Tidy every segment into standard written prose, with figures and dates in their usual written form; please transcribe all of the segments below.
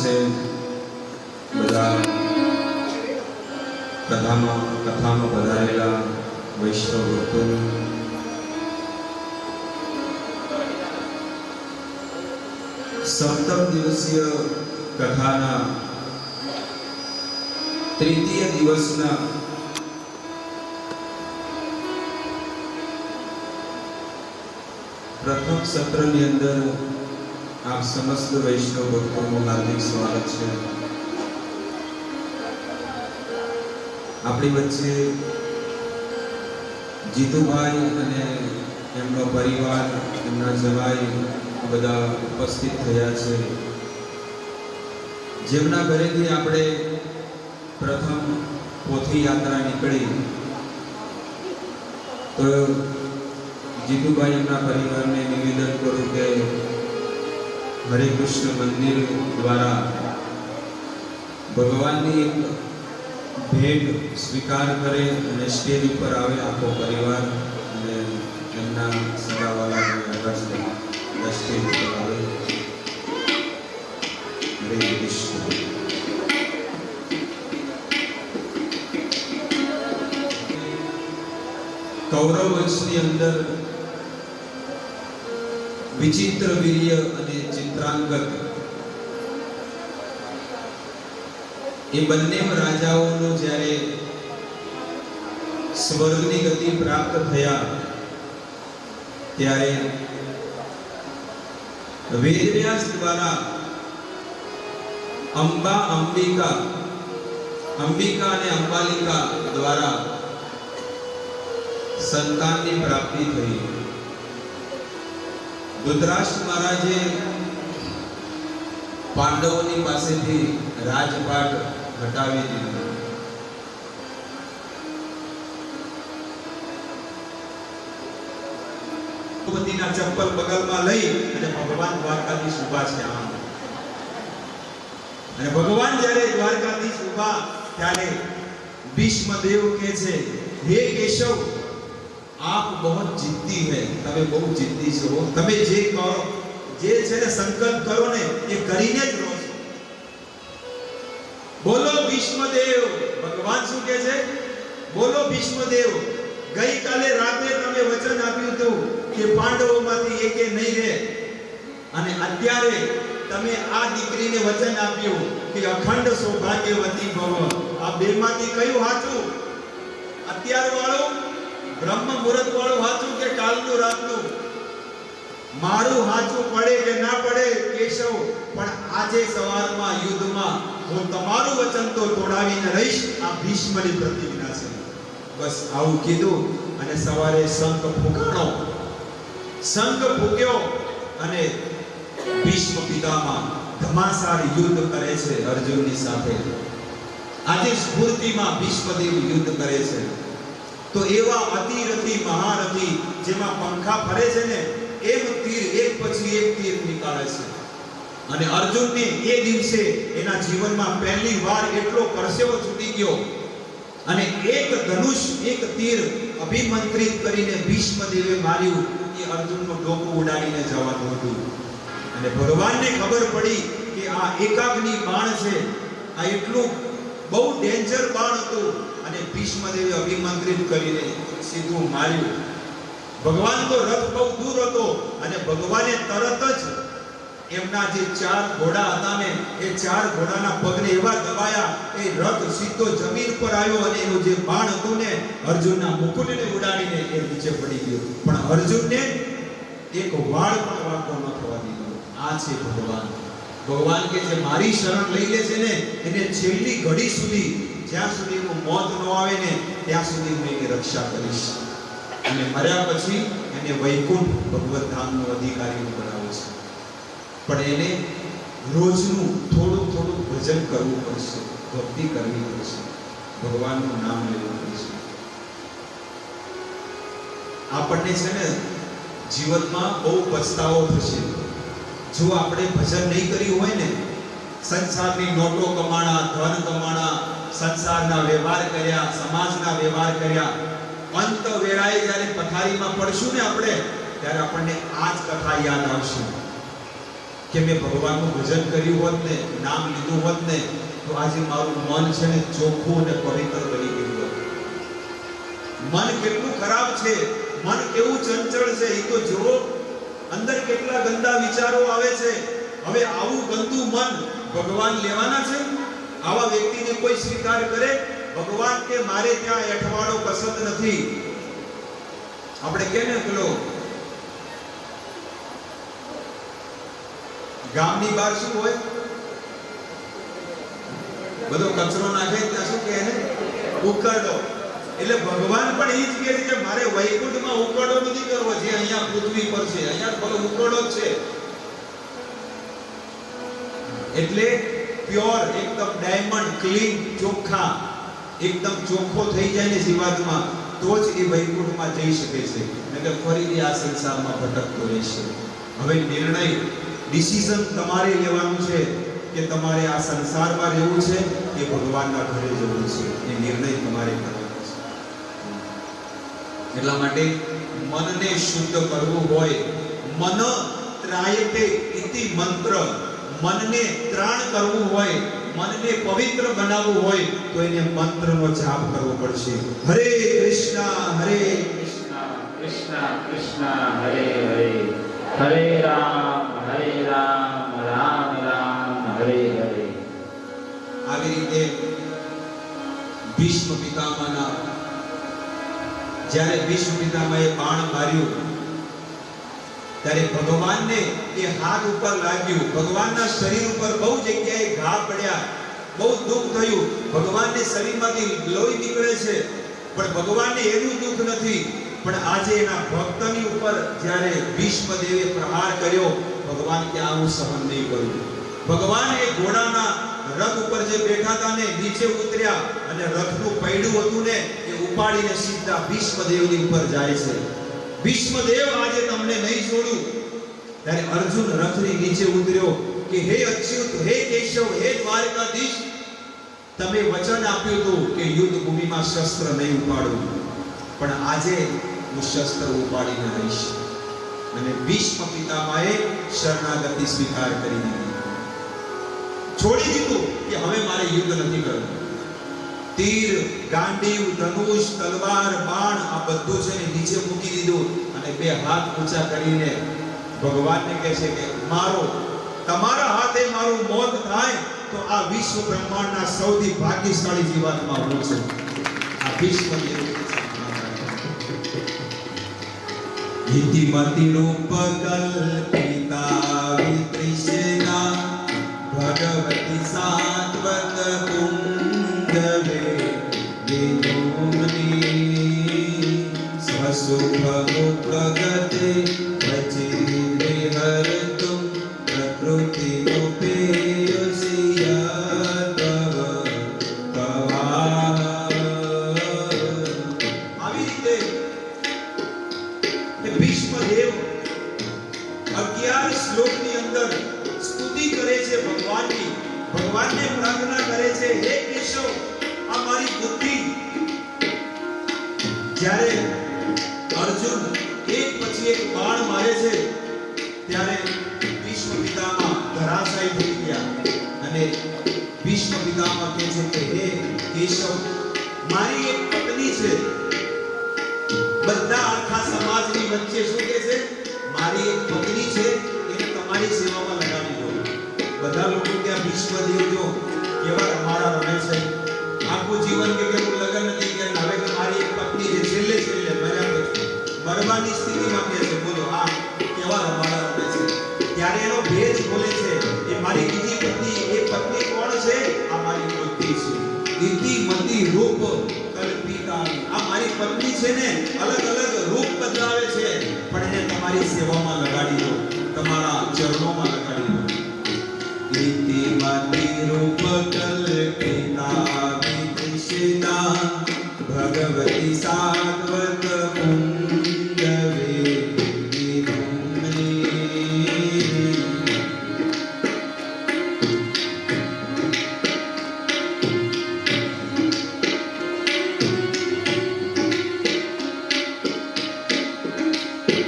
છે બધા કથામાં પધારેલા વૈષ્ણવ ભક્તો, સપ્તમ દિવસીય કથાના તૃતીય દિવસના પ્રથમ સત્રની અંદર આપ સમસ્ત વૈષ્ણવ ભક્તોનું હાર્દિક સ્વાગત છે। આપણી વચ્ચે જીતુભાઈ અને એમનો પરિવાર, એમના જવાઈ બધા ઉપસ્થિત થયા છે, જેમના ઘરેથી આપણે પ્રથમ પોથી યાત્રા નીકળી તો જીતુભાઈ એમના પરિવારને નિવેદન કરું કે હરે કૃષ્ણ મંદિર દ્વારા ભગવાનની એક ભેટ સ્વીકાર કરે અને સ્ટેજ ઉપર આવે આખો પરિવાર અને એમના સગાવાલા સ્ટેજ ઉપર આવે। હરે કૃષ્ણ। કૌરવ વંશની અંદર વિચિત્ર વીર્ય અને ચિત્રાંગત એ બંને રાજાઓનો જ્યારે સ્વર્ગની ગતિ પ્રાપ્ત થયા ત્યારે વેદવ્યાસ દ્વારા અંબિકા અને અંબાલિકા દ્વારા સંતાનની પ્રાપ્તિ થઈ। ધૃતરાષ્ટ્ર મહારાજે પાંડવોની પાસેથી રાજપાટ હટાવી દીધો। દ્રૌપદીના ચપ્પલ બગલમાં લઈ અને ભગવાન દ્વારકાધીશ ઊભા છે આમ, અને ભગવાન જ્યારે દ્વારકાધીશ ઊભા ત્યારે ભીષ્મદેવ કહે છે, હે કેશવ, आप बहुत जिद्दी है, તમે બહુ जिद्दी છો, તમે જે કહો જે છે ને સંકલ્પ કરો ને એ કરીને જ રહો છો। બોલો ભીષ્મદેવ। ભગવાન શું કહે છે? બોલો ભીષ્મદેવ, ગઈકાલે રાતે તમે વચન આપ્યું હતું કે પાંડવોમાંથી એકે નહીં રહે, અને અત્યારે તમે આ દીકરીને વચન આપ્યું કે અખંડ સૌભાગ્યવતી ભવ। આ બેમાંથી કયું સાચું? અત્યાર વાળું બ્રહ્મ મુહૂર્ત વાળું સાચું કે કાલનું રાતનું? મારું સાચું પડે કે ના પડે કેશવ, પણ આજે સવારમાં યુદ્ધમાં હું તમારું વચન તો તોડાવીને રહીશ, આ ભીષ્મની પ્રતિજ્ઞા છે। બસ આવું કીધું અને સવારે શંખ ફૂંકાણો, શંખ ફૂંક્યો અને ભીષ્મ પિતામહ ઘમાસાર યુદ્ધ કરે છે અર્જુનની સાથે। આજે સ્ફૂર્તિમાં ભીષ્મદેવ યુદ્ધ કરે છે તો એવા અતિરથી મહારથી જેમાં પંખા ફરે છે ને એમ તીર એક પછી એક તીર નીકાળે છે। અને અર્જુનને એ દિવસે એના જીવનમાં પહેલી વાર એટલો પરસેવો છૂટી ગયો અને એક ધનુષ, એક તીર અભિમંત્રિત કરીને ભીષ્મદેવે માર્યું એ અર્જુનનું ડોકું ઉડાડીને જવાનું હતું। અને ભગવાનને ખબર પડી કે આ એકાગ્નિ બાણ છે, આ એટલું બહુ ડેન્જર બાણ હતું, અને ભીષ્મદેવે અભિમંત્રિત કરીને સીધું માર્યું। ભગવાન તો રથ બહુ દૂર હતો અને ભગવાને તરત જ એમના જે 4 ઘોડા હતા ને એ 4 ઘોડાના પગને એવા દબાયા એ રથ સીધો જમીન પર આવ્યો અને એનું જે બાણ હતું ને અર્જુનના મુકુટને ઉડાડીને એ નીચે પડી ગયો, પણ અર્જુનને એક વાળ પણ વાંકો ન થવા દીધો। આ છે ભગવાન। ભગવાન કે જે મારી શરણ લઈ લે છે ને એને છેલ્લી ઘડી સુધી, જ્યાં સુધી એનું મોત ન આવે ને ત્યાં સુધી હું એની રક્ષા કરીશ, અને મર્યા પછી એને વૈકુંઠ ભગવત ધામનો અધિકારી બનાવું છે। પણ એને રોજનું થોડું થોડું ભજન કરવું પડશે, ભક્તિ કરવી પડશે, ભગવાનનું નામ લેવું પડશે। આપણને છે ને જીવનમાં બહુ પસ્તાવો થશે જો આપણે ભજન નહીં કર્યું હોય ને। સંસારની નોટો કમાણા, ધન કમાણા, સંસારના વ્યવહાર કર્યા, સમાજના વ્યવહાર કર્યા, અંત વેળાએ જ્યારે પથારીમાં પડશું ને આપણે ત્યારે આપણને આ જ કથા યાદ આવશે કે મેં ભગવાનનું ભજન કર્યું હોત ને, નામ લીધું હોત ને, તો આજે મારું મન છે ને ચોખ્ખું અને પવિત્ર બની ગયું હોત. મન કેટલું ખરાબ છે, મન કેવું ચંચળ છે, એ તો જુઓ. અંદર કેટલા ગંદા વિચારો આવે છે. હવે આવું ગંદુ મન ભગવાન લેવાના છે? આવા વ્યક્તિને કોઈ સ્વીકાર કરે? ભગવાન કે મારે ત્યાં એઠવાડો પસંદ નથી. આપણે કે ને પેલો ગામની બહાર શું હોય, બધો કચરો નાખે ત્યાં શું કહે ને, ઉકરડો. એટલે ભગવાન પણ એ જ કહે છે કે મારે વૈકુંઠમાં ઉકરડો નથી કરવો, જે અહીંયા પૃથ્વી પર છે અહીંયા ભલે ઉકરડો જ છે. એટલે પ્યોર, એકદમ ડાયમંડ, ક્લીન, ચોખ્ખા, એકદમ ચોખ્ખો થઈ જાય ને જીવાત્મા, તો જ એ વૈકુંઠમાં જઈ શકે છે. નહીંતર ફરીથી આ સંસારમાં ભટકતો રહેશે. હવે નિર્ણય, ડિસિઝન તમારે લેવાનું છે કે તમારે આ સંસારમાં રહેવું છે કે ભગવાનના ઘરે જવું છે. એ નિર્ણય તમારે કરવાનો છે. એટલા માટે મનને શુદ્ધ કરવું હોય, મન ત્રાયતે ઇતિ મંત્ર, મનને ત્રાણ કરવું હોય, મનને પવિત્ર બનાવવું હોય તો એને મંત્રનો જાપ કરવો પડશે. હરે કૃષ્ણ કૃષ્ણ કૃષ્ણ હરે હરે, હરે રામ રામ રામ હરે હરે. આવી રીતે ભીષ્મ પિતામહના, જ્યારે ભીષ્મ પિતામહે બાણ માર્યું ત્યારે ભગવાનને એ હાથ ઉપર લાગ્યું. ભગવાનના શરીર ઉપર બહુ જગ્યાએ ઘા પડ્યા, બહુ દુઃખ થયું. ભગવાનને શરીરમાંથી લોહી નીકળે છે, પણ ભગવાનને એનું દુઃખ નથી. પણ આજે એના ભક્તની ઉપર જ્યારે ભીષ્મ દેવે પ્રહાર કર્યો, ભગવાન કે આ હું સહન નહીં કરું. ભગવાન એ ઘોડાના રથ ઉપર જે બેઠા હતા ને, નીચે ઉતર્યા અને રથનું પૈડું હતું ને એ ઉપાડીને સીધા ભીષ્મદેવની ઉપર જાય છે. ભીષ્મદેવ આજે તમને નહીં છોડું. ત્યારે અર્જુન રથની નીચે ઉતર્યો કે હે અચ્યુત, હે કેશવ, હે દ્વારકાધીશ, તમે વચન આપ્યું હતું કે યુદ્ધ ભૂમિમાં શસ્ત્ર નહીં ઉપાડું, પણ આજે હું શસ્ત્ર ઉપાડીને રહીશ. અને ભીષ્મ પિતામહે શરણાગતિ સ્વીકાર કરી દીધી, છોડી દીધું કે હવે મારે યુદ્ધ નથી કરવું. તીર, ગાંડીવ, ધનુષ, તલવાર, બાણ આ બધું છે ને નીચે મૂકી દીધું અને બે હાથ ઊંચા કરીને ભગવાનને કહે છે કે મારો, તમારા હાથે મારું મોત થાય તો આ વિશ્વ બ્રહ્માંડના સૌથી ભાગ્યશાળી જીવાત્મા હું છું. આ ભીષ્મ દેવ ઇતિમતિ રૂપ કલ્પિતા વિતૃષ્ણા ભગવતી સાત્વત પુંગવે વિદુમની સ્વસુખમુપગતે વચિર્વિહર્તુમ પ્રકૃતિરૂપેયસિયત્વવ તવા. આવી રીતે ભીષ્મદેવ 11 શ્લોકની અંદર સ્તુતિ કરે છે ભગવાનની, ભગવાનને પ્રાર્થના કરે છે હે કેશવ, આ મારી બુદ્ધિ. જ્યારે અર્જુન એક પછી એક બાણ મારે છે ત્યારે ભીષ્મ પિતામહ ધરાશાયી થઈ ગયા અને ભીષ્મ પિતામહ કહે છે કે હે કેશવ, મારી એક પત્ની છે. બધા આખા સમાજની વચ્ચે શું કહે છે, મારી એક પત્ની છે, એને તમારી સેવામાં લગાવી દો. બધા લોકો કે આ ભીષ્મદેવ જો કેવા અમારા રમે છે, આખું જીવન કે હું લગ્ન નથી કર્યા, હવે કે મારી એક પત્ની છે, છેલ્લે મર્યા પછી મરવાની સ્થિતિમાં કહે છે, બોલો આ કેવા અમારા રમે છે. ત્યારે એનો ભેદ બોલે છે, એ મારી બીજી પત્ની, એ પત્ની કોણ છે, આ મારી બુદ્ધિ છે. ઇતિમતિ રૂપ કલ્પિતા, આ મારી પત્ની છે ને અલગ અલગ રૂપ બદલાવે છે, પણ એને તમારી સેવામાં લગાડી દો, તમારા ચરણોમાં લગાડી દો. ઇતિમતિ રૂપ કલ્પિતા વિતૃષ્ણા ભગવતી સાત્વત પુંગવે વિદુમની.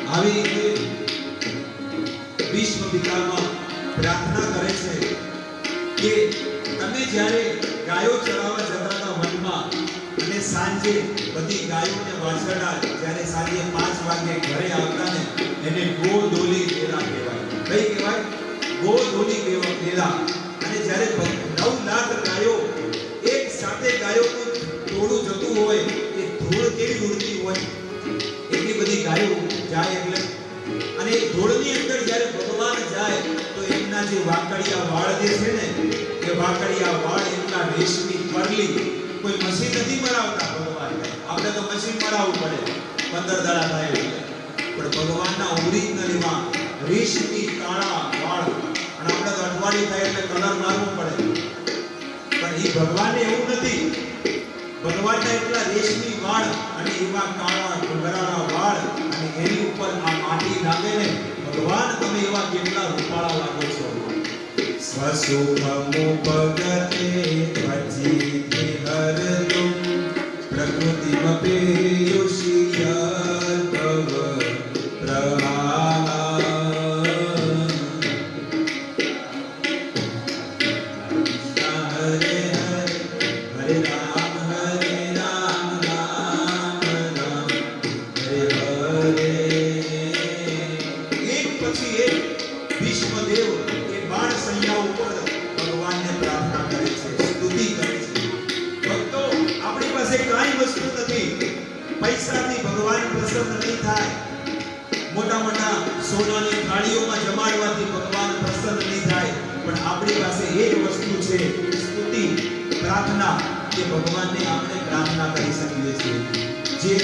આવી રીતે ભીષ્મ પિતામહ પ્રાર્થના કરે છે કે તમે જ્યારે ગાયો ચરાવવા જતા હતા વનમાં અને સાંજે બધી ગાયો અને વાછરડા જ્યારે સાંજે 5 વાગે ઘરે આવતા ને એને ગોધોલી વેલા કહેવાય. કઈ કહેવાય? ગોધોલી વેલા. અને જ્યારે 9 લાખ ગાયો એક સાથે ગાયોનું ટોળું જતું હોય એ ધૂળ કેવી ઉડતી હોય, એટલી બધી ગાયો જાય એટલે. અને એ ધૂળની અંદર જ્યારે ભગવાન જાય તો એમના જે વાકડિયા વાળ જે છે ને એ વાકડિયા વાળ એમના રેશમી પરલી, કોઈ મશીન નથી મરાવતા ભગવાન. આપણે તો મશીન મરાવવું પડે 15 દાડા થાય એટલે. પણ ભગવાનના ઓરિજિનલ એમાં રેશમી કાળા વાળ. અને આપણે તો અઠવાડિયું થાય એટલે કલર મારવો પડે. પણ એ ભગવાનને એવું નથી. ભગવાનના એટલા રેશમી વાળ અને એવા કાળા ઘુંઘરાળા વાળ અને એની ઉપર આ માટી નાખે ને, ભગવાન તમે એવા કેટલા રૂપાળા લાગો છો. સ્વસુખમુપગતે ભજીતે હરતુમ પ્રકૃતિમપેયુષિયદ્ભવ પ્રહારા. હરે હરે રામ હરે રામ રામ રામ હરે હરે. એક પછી એક ભીષ્મદેવ એ બાણ સૈયા ઉપર ભગવાનને પ્રાર્થના કરે છે, સ્તુતિ કરે છે. ભક્તો, આપણી પાસે કાંઈ વસ્તુ નથી, પૈસાથી ભગવાન પ્રસન્ન નહીં થાય, મોટા મોટા સોનાની થાળીઓમાં જમાડવાથી ભગવાન પ્રસન્ન નહીં થાય, પણ આપણી પાસે એક વસ્તુ છે, સ્તુતિ, પ્રાર્થના, કે ભગવાનને આપણે પ્રાર્થના કરી શકીએ છીએ. જે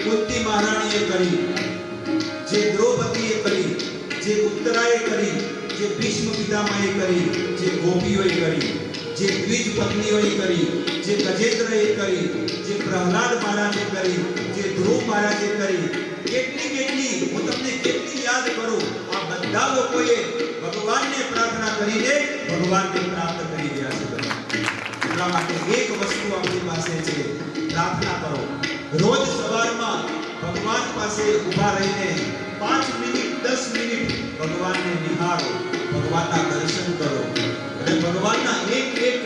કુંતી મહારાણીએ કરી, જે દ્રૌપદીએ કરી, જે ઉત્તરાએ કરી, જે ભીષ્મ પિતામહે કરી, જે ગોપીઓએ કરી, જે દ્વિજ પત્નીઓએ કરી, જે ગજેન્દ્રએ કરી, જે પ્રહલાદ મહારાજે કરી, જે ધ્રુવ મહારાજે કરી, કેટલી હું તમને કેટલી યાદ કરું, આ બધા લોકોએ ભગવાનને પ્રાર્થના કરીને ભગવાનને પ્રાપ્ત કરી રહ્યા છે. એટલા માટે એક વસ્તુ આપણી પાસે છે, પ્રાર્થના કરો. રોજ સવારમાં ભગવાન પાસે ઊભા રહીને 5 મિનિટ 10 મિનિટ ભગવાનને નિહાળો, ભગવાનના દર્શન કરો. અને ભગવાનના એક એક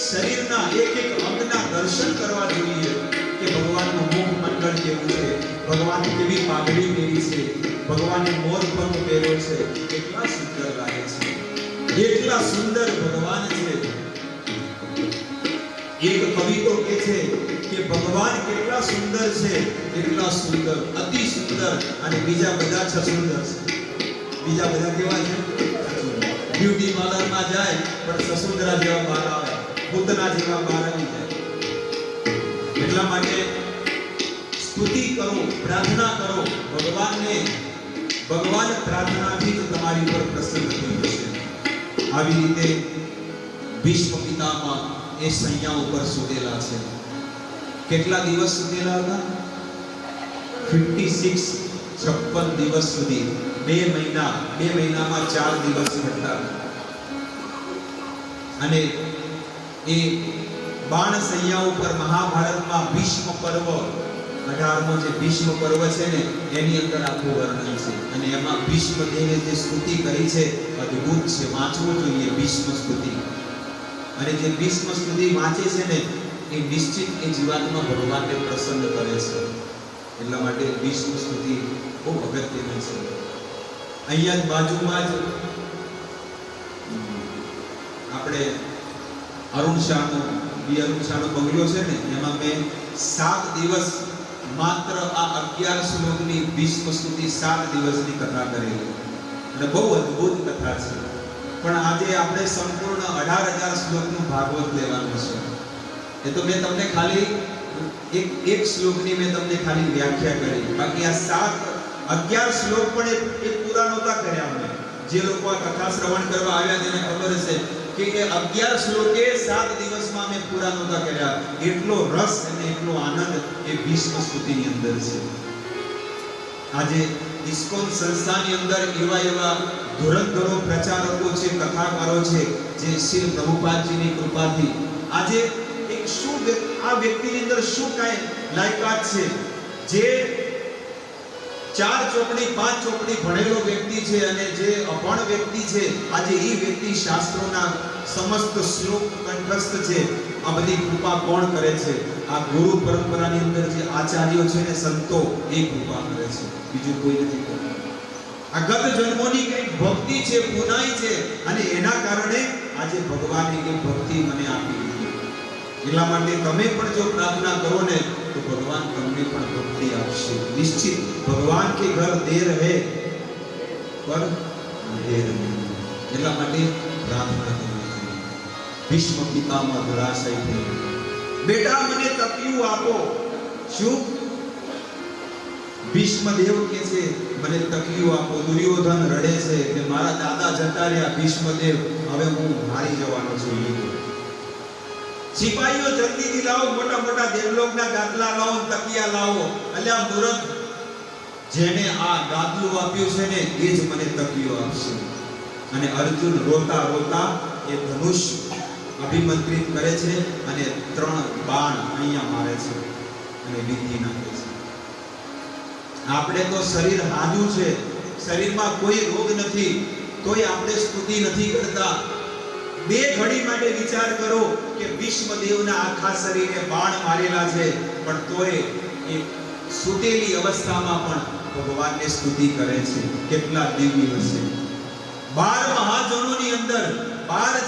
શરીરના એક એક અંગના દર્શન કરવા જોઈએ કે ભગવાનનું મુખ મંડળ કેવું છે, ભગવાન કેવી પાઘડી પહેરી છે, ભગવાને મોરપંખ પહેર્યો છે, કેટલા સુંદર લાગે છે, એટલા સુંદર ભગવાન છે. એક કવિ તો કહે છે કે ભગવાન કેટલા સુંદર છે, કેટલા સુંદર, અતિ સુંદર, અને બીજા બધા છસુંદર છે. બીજા બધા કેવા છે? બ્યુટી પાર્લરમાં જાય પણ સસુંદરા જેવા બહાર આવે, પૂતના જેવા બહાર આવી જાય. એટલા માટે સ્તુતિ કરો, પ્રાર્થના કરો ભગવાનને. ભગવાન પ્રાર્થનાથી જ તમારી પર પ્રસન્ન થઈ જશે. આવી રીતે ભીષ્મ પિતામહ એ સૈયા ઉપર સુદેલા છે. કેટલા દિવસ સુદેલા હતા? 56 દિવસ સુધી. 2 મહિનામાં 4 દિવસ હતા. અને એ બાણ સૈયા ઉપર મહાભારતમાં ભીષ્મ પર્વ, 18મો જે ભીષ્મ પર્વ છે ને એની અંદર આખું વર્ણન છે. અને એમાં ભીષ્મ દેવે જે સ્તુતિ કરી છે અદ્ભુત છે, વાંચવું જોઈએ ભીષ્મ સ્તુતિ. અને જે ભીષ્મ સ્તુતિ વાંચે છે ને એ નિશ્ચિત એ જીવાત્મા ભગવાનને પ્રસન્ન કરે છે. એટલા માટે ભીષ્મ સ્તુતિ ખૂબ અગત્યની છે. અહીંયા જ બાજુમાં જ આપણે અરુણ શાહનો બંગલો છે ને, એમાં મેં 7 દિવસ માત્ર આ 11 શ્લોકની ભીષ્મ સ્તુતિ 7 દિવસની કથા કરેલી. અને બહુ અદ્ભુત કથા છે. પણ આજે આપણે સંપૂર્ણ 18,000 શ્લોકનું ભાગવત લેવાનું છે. એ તો મેં તમને ખાલી એક શ્લોકની મેં તમને ખાલી વ્યાખ્યા કરી. બાકી આ 11 શ્લોક પણ એ પૂરા નહોતા કર્યા. અમે જે લોકો આ કથા શ્રવણ કરવા આવ્યા તેને ખબર હશે કે એ 11 શ્લોકે 7 દિવસમાં મેં પૂરા નહોતા કર્યા. એટલો રસ અને એટલો આનંદ એ ભીષ્મ સ્તુતિની અંદર છે. આજે ઇસ્કોન સંસ્થાની અંદર એવા ધુરંધરો પ્રચારકો છે, કથાકારો છે, જે શ્રી પ્રભુપાદજીની કૃપાથી આજે એક આ વ્યક્તિની અંદર શું કાંઈ લાયકાત છે, જે 4 ચોપડી 5 ચોપડી ભણેલો વ્યક્તિ છે અને જે અભણ વ્યક્તિ છે, આજે એ વ્યક્તિ શાસ્ત્રોના સમસ્ત શ્લોક કંઠસ્થ છે. આ બધી કૃપા કોણ કરે છે? આ ગુરુ પરંપરાની અંદર જે આચાર્યો છે ને સંતો, એ કૃપા કરે છે, બીજું કોઈ નથી કરતું. આ ગત જન્મોની કંઈક ભક્તિ છે, પુનાઈ છે, અને એના કારણે આજે ભગવાને એ ભક્તિ મને આપી દીધી. એટલા માટે તમે પણ જો પ્રાર્થના કરો ને તો ભગવાન તમને પણ ભક્તિ આપશે નિશ્ચિત. ભગવાન કે ઘર દેર હે પર અંધેર નહીં. એટલા માટે પ્રાર્થના કરવી જોઈએ. ભીષ્મ પિતામહ ધરાશય થઈ, બેટા મને તકિયું આપો. શું? ભીષ્મદેવ કે છે મને તકિયું આપો. દુર્યોધન રડે છે કે મારા દાદા જતા રહ્યા ભીષ્મદેવ, હવે હું હારી જવાનો છું. સિપાહીઓ જલ્દીથી લાવો, મોટા મોટા દેવલોકના ગાદલા લાવો, તકિયા લાવો. અલ્યા મૂર્ખ, જેને આ ગાદલું આપ્યું છે ને એ જ મને તકિયો આપશે. અને અર્જુન રોતા રોતા એ ધનુષ અભિમંત્રિત કરે છે અને 3 બાણ અહીંયા મારે છે અને વીંધી નાખે છે. આપણે તો શરીર હાજુ છે, શરીરમાં કોઈ રોગ નથી, તોય આપણે સ્તુતિ નથી કરતા. 2 ઘડી માટે વિચાર કરો કે ભીષ્મદેવના આખા શરીરે બાણ મારેલા છે, પણ તોય એ સુતેલી અવસ્થામાં પણ ભગવાનને સ્તુતિ કરે છે. કેટલા દિવ્ય હશે! 12 મહાજનોની અંદર 12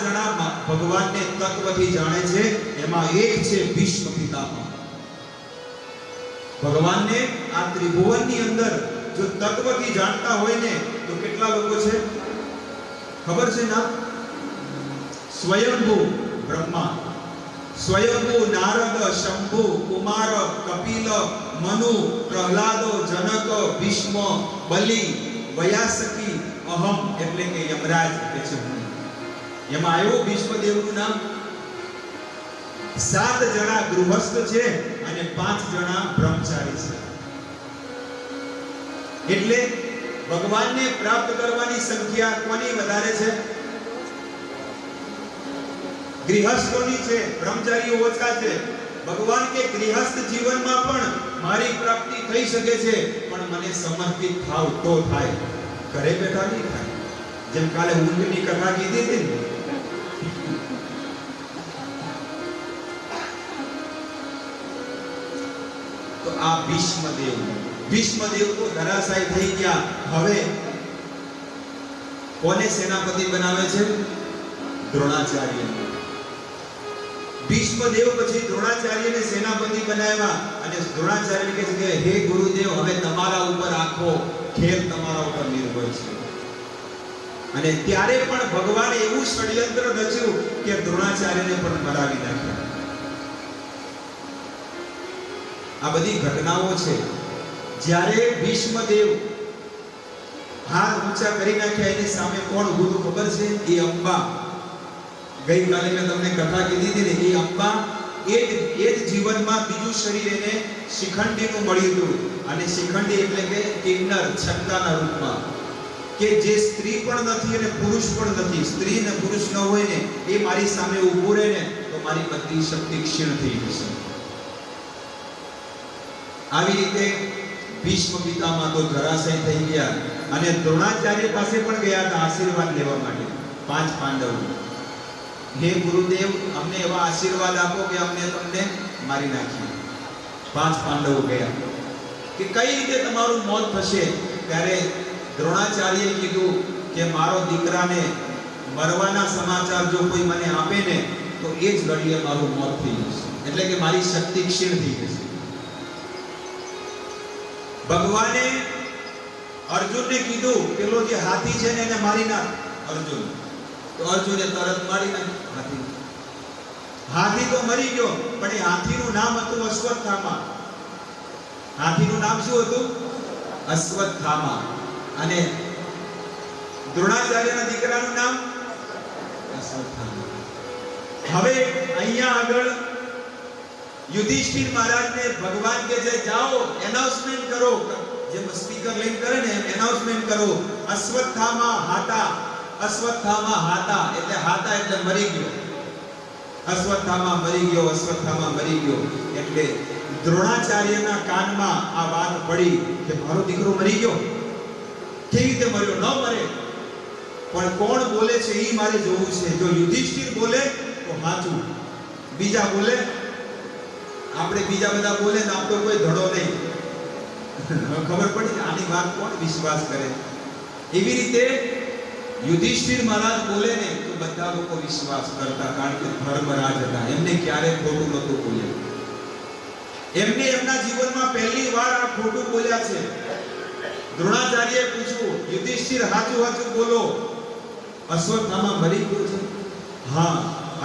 જણા ભગવાનને તત્વથી જાણે છે. એમાં એક છે ભીષ્મ પિતામહ. ભગવાનને આ ત્રિભુવનની અંદર જો તત્વથી જાણતા હોય ને તો કેટલા લોકો છે ખબર છે ના? સ્વયંભૂ બ્રહ્મા, સ્વયંભૂ નારદ, શંભુ, કુમાર, કપિલ, મનુ, પ્રહલાદો, જનક, ભીષ્મ, બલિ, વયાસકી, અહમ એટલે કે યમરાજ કે છે. એમાં આવ્યું ભીષ્મદેવનું નામ. 7 જણા ગૃહસ્થ છે અને 5 જણા બ્રહ્મચારી છે. એટલે ભગવાનને પ્રાપ્ત કરવાની સંખ્યા કોની વધારે છે? ગૃહસ્થોની છે, બ્રહ્મચારીઓ ઓછા છે. ભગવાન કે ગૃહસ્થ જીવનમાં પણ મારી પ્રાપ્તિ થઈ શકે છે, પણ મને સમર્પિત થાવ તો થાય, ઘરે બેઠા નહીં થાય. જેમ કાલે ઊંટની કથા કીધી હતી ને, તો આ ભીષ્મદેવ તો ધરાશાય થઈ ગયા. હવે કોને સેનાપતિ બનાવે છે? દ્રોણાચાર્ય. ભીષ્મદેવ પછી દ્રોણાચાર્યને સેનાપતિ બનાવ્યા અને દ્રોણાચાર્ય કહે છે કે હે ગુરુદેવ, હવે તમારા ઉપર આખો ખેલ તમારા ઉપર નિર્ભર છે. અને ત્યારે પણ ભગવાને એવું ષડયંત્ર રચ્યું કે દ્રોણાચાર્યને પણ મરાવી નાખ્યા. આ બધી ઘટનાઓ છે. જ્યારે ભીષ્મદેવ હાથ ઊંચા કરી નાખ્યા, એની સામે કોણ ઊભું હતું ખબર છે? એ અંબા. ગઈકાલે મેં તમને કથા કીધી હતી ને, એ અંબા એ જ જીવનમાં બીજું શરીર એને શિખંડીનું મળ્યું હતું. અને શિખંડી એટલે કે કિન્નર, છક્કાના રૂપમાં, કે જે સ્ત્રી પણ નથી અને પુરુષ પણ નથી. સ્ત્રી ને પુરુષ ન હોય ને એ મારી સામે ઊભું રહે ને તો મારી બધી શક્તિ ક્ષીણ થઈ જશે. આવી રીતે ભીષ્મ પિતામહ તો ધરાશય થઈ ગયા અને દ્રોણાચાર્ય પાસે પણ ગયા હતા આશીર્વાદ લેવા માટે. 5 પાંડવો, હે ગુરુદેવ, અમને એવા આશીર્વાદ આપો કે અમને તમને મારી નાખીએ. 5 પાંડવો ગયા કે કઈ રીતે તમારું મોત થશે? ત્યારે દ્રોણાચાર્યએ કીધું કે મારો દીકરાને મરવાના સમાચાર જો કોઈ મને આપે ને તો એ જ ઘડીએ મારું મોત થઈ જશે, એટલે કે મારી શક્તિ ક્ષીણ થઈ જશે. ભગવાને અર્જુનને કીધું પેલો જે હાથી છે ને એને મારી નાખ. અર્જુન તો અર્જુને તરત મારી નાખી. હાથી તો મરી ગયો, પણ એ હાથીનું નામ હતું અશ્વત્થામા. હાથીનું નામ શું હતું? અશ્વત્થામા. અને દ્રોણાચાર્યના દીકરાનું નામ અશ્વત્થામા. હવે અહીંયા આગળ યુધિષ્ઠિર મહારાજને ભગવાન કે છે જાઓ એનાઉન્સમેન્ટ કરો, જેમ સ્પીકર લઈને કરે ને એમ એનાઉન્સમેન્ટ કરો, અશ્વત્થામા હાતા. અશ્વત્થામા હાતા એટલે હાતા એટલે મરી ગયો. અશ્વત્થામા મરી ગયો, અશ્વત્થામા મરી ગયો. એટલે દ્રોણાચાર્યના કાનમાં આ વાત પડી કે મારો દીકરો મરી ગયો. કેવી રીતે મર્યો? ન મરે, પણ કોણ બોલે છે એ મારે જોવું છે. જો યુધિષ્ઠિર બોલે તો સાચું, બીજા બોલે, આપણે બીજા બધા બોલે ને આપણો કોઈ ધડો નહીં. ખબર પડી આની વાત કોણ વિશ્વાસ કરે. એવી રીતે યુધિષ્ઠિર મહારાજ બોલે ને તો બધા લોકો વિશ્વાસ કરતા, કારણ કે ધર્મરાજ હતા. એમને ક્યારે ખોટું નહોતું બોલ્યું. એમને એમના જીવનમાં પહેલી વાર આ ખોટું બોલ્યા છે. દ્રોણાચાર્યએ પૂછ્યું, યુધિષ્ઠિર સાચું સાચું બોલો, અશ્વત્થામા મરી ગયો છે? હા,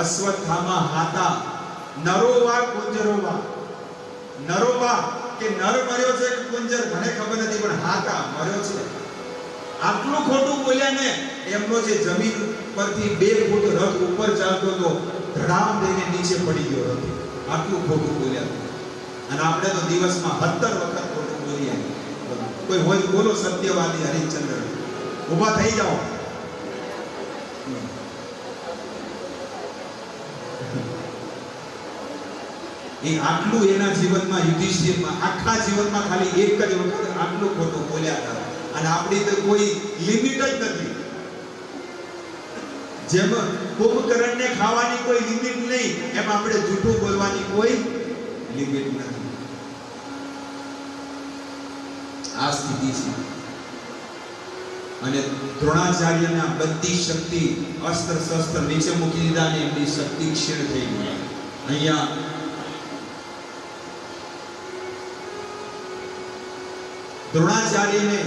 અશ્વત્થામા હાતા નરોવા કુંજરોવા. નરોવા કે નર મર્યો છે કે કુંજર મને ખબર નથી, પણ હાતા મર્યો છે. આટલું ખોટું બોલ્યા ને એમનો જે જમીન પરથી 2 ફૂટ રથ ઉપર ચાલતો હતો, ધડામ દઈને નીચે પડી ગયો રથ. આટલું ખોટું બોલ્યા. અને આપણે તો દિવસમાં 17 વખત ખોટું બોલીએ. કોઈ હોય બોલો સત્યવાદી હરિશ્ચંદ્ર, ઊભા થઈ જાઓ. એ આટલું એના જીવનમાં, યુધિષ્ઠિરમાં આખા જીવનમાં ખાલી એક જ વખત આટલું ખોટું બોલ્યા હતા. અને આપણી તો કોઈ લિમિટ જ નથી. જેમ કુંભકર્ણને ખાવાની કોઈ લિમિટ નહીં, એમ આપણે જૂઠું બોલવાની કોઈ લિમિટ નથી. આ સ્થિતિ છે. અને દ્રોણાચાર્યને બધી શક્તિ, અસ્ત્ર શસ્ત્ર નીચે મૂકી દીધા અને એમની શક્તિ ક્ષીણ થઈ ગઈ. અહીંયા દ્રોણાચાર્યને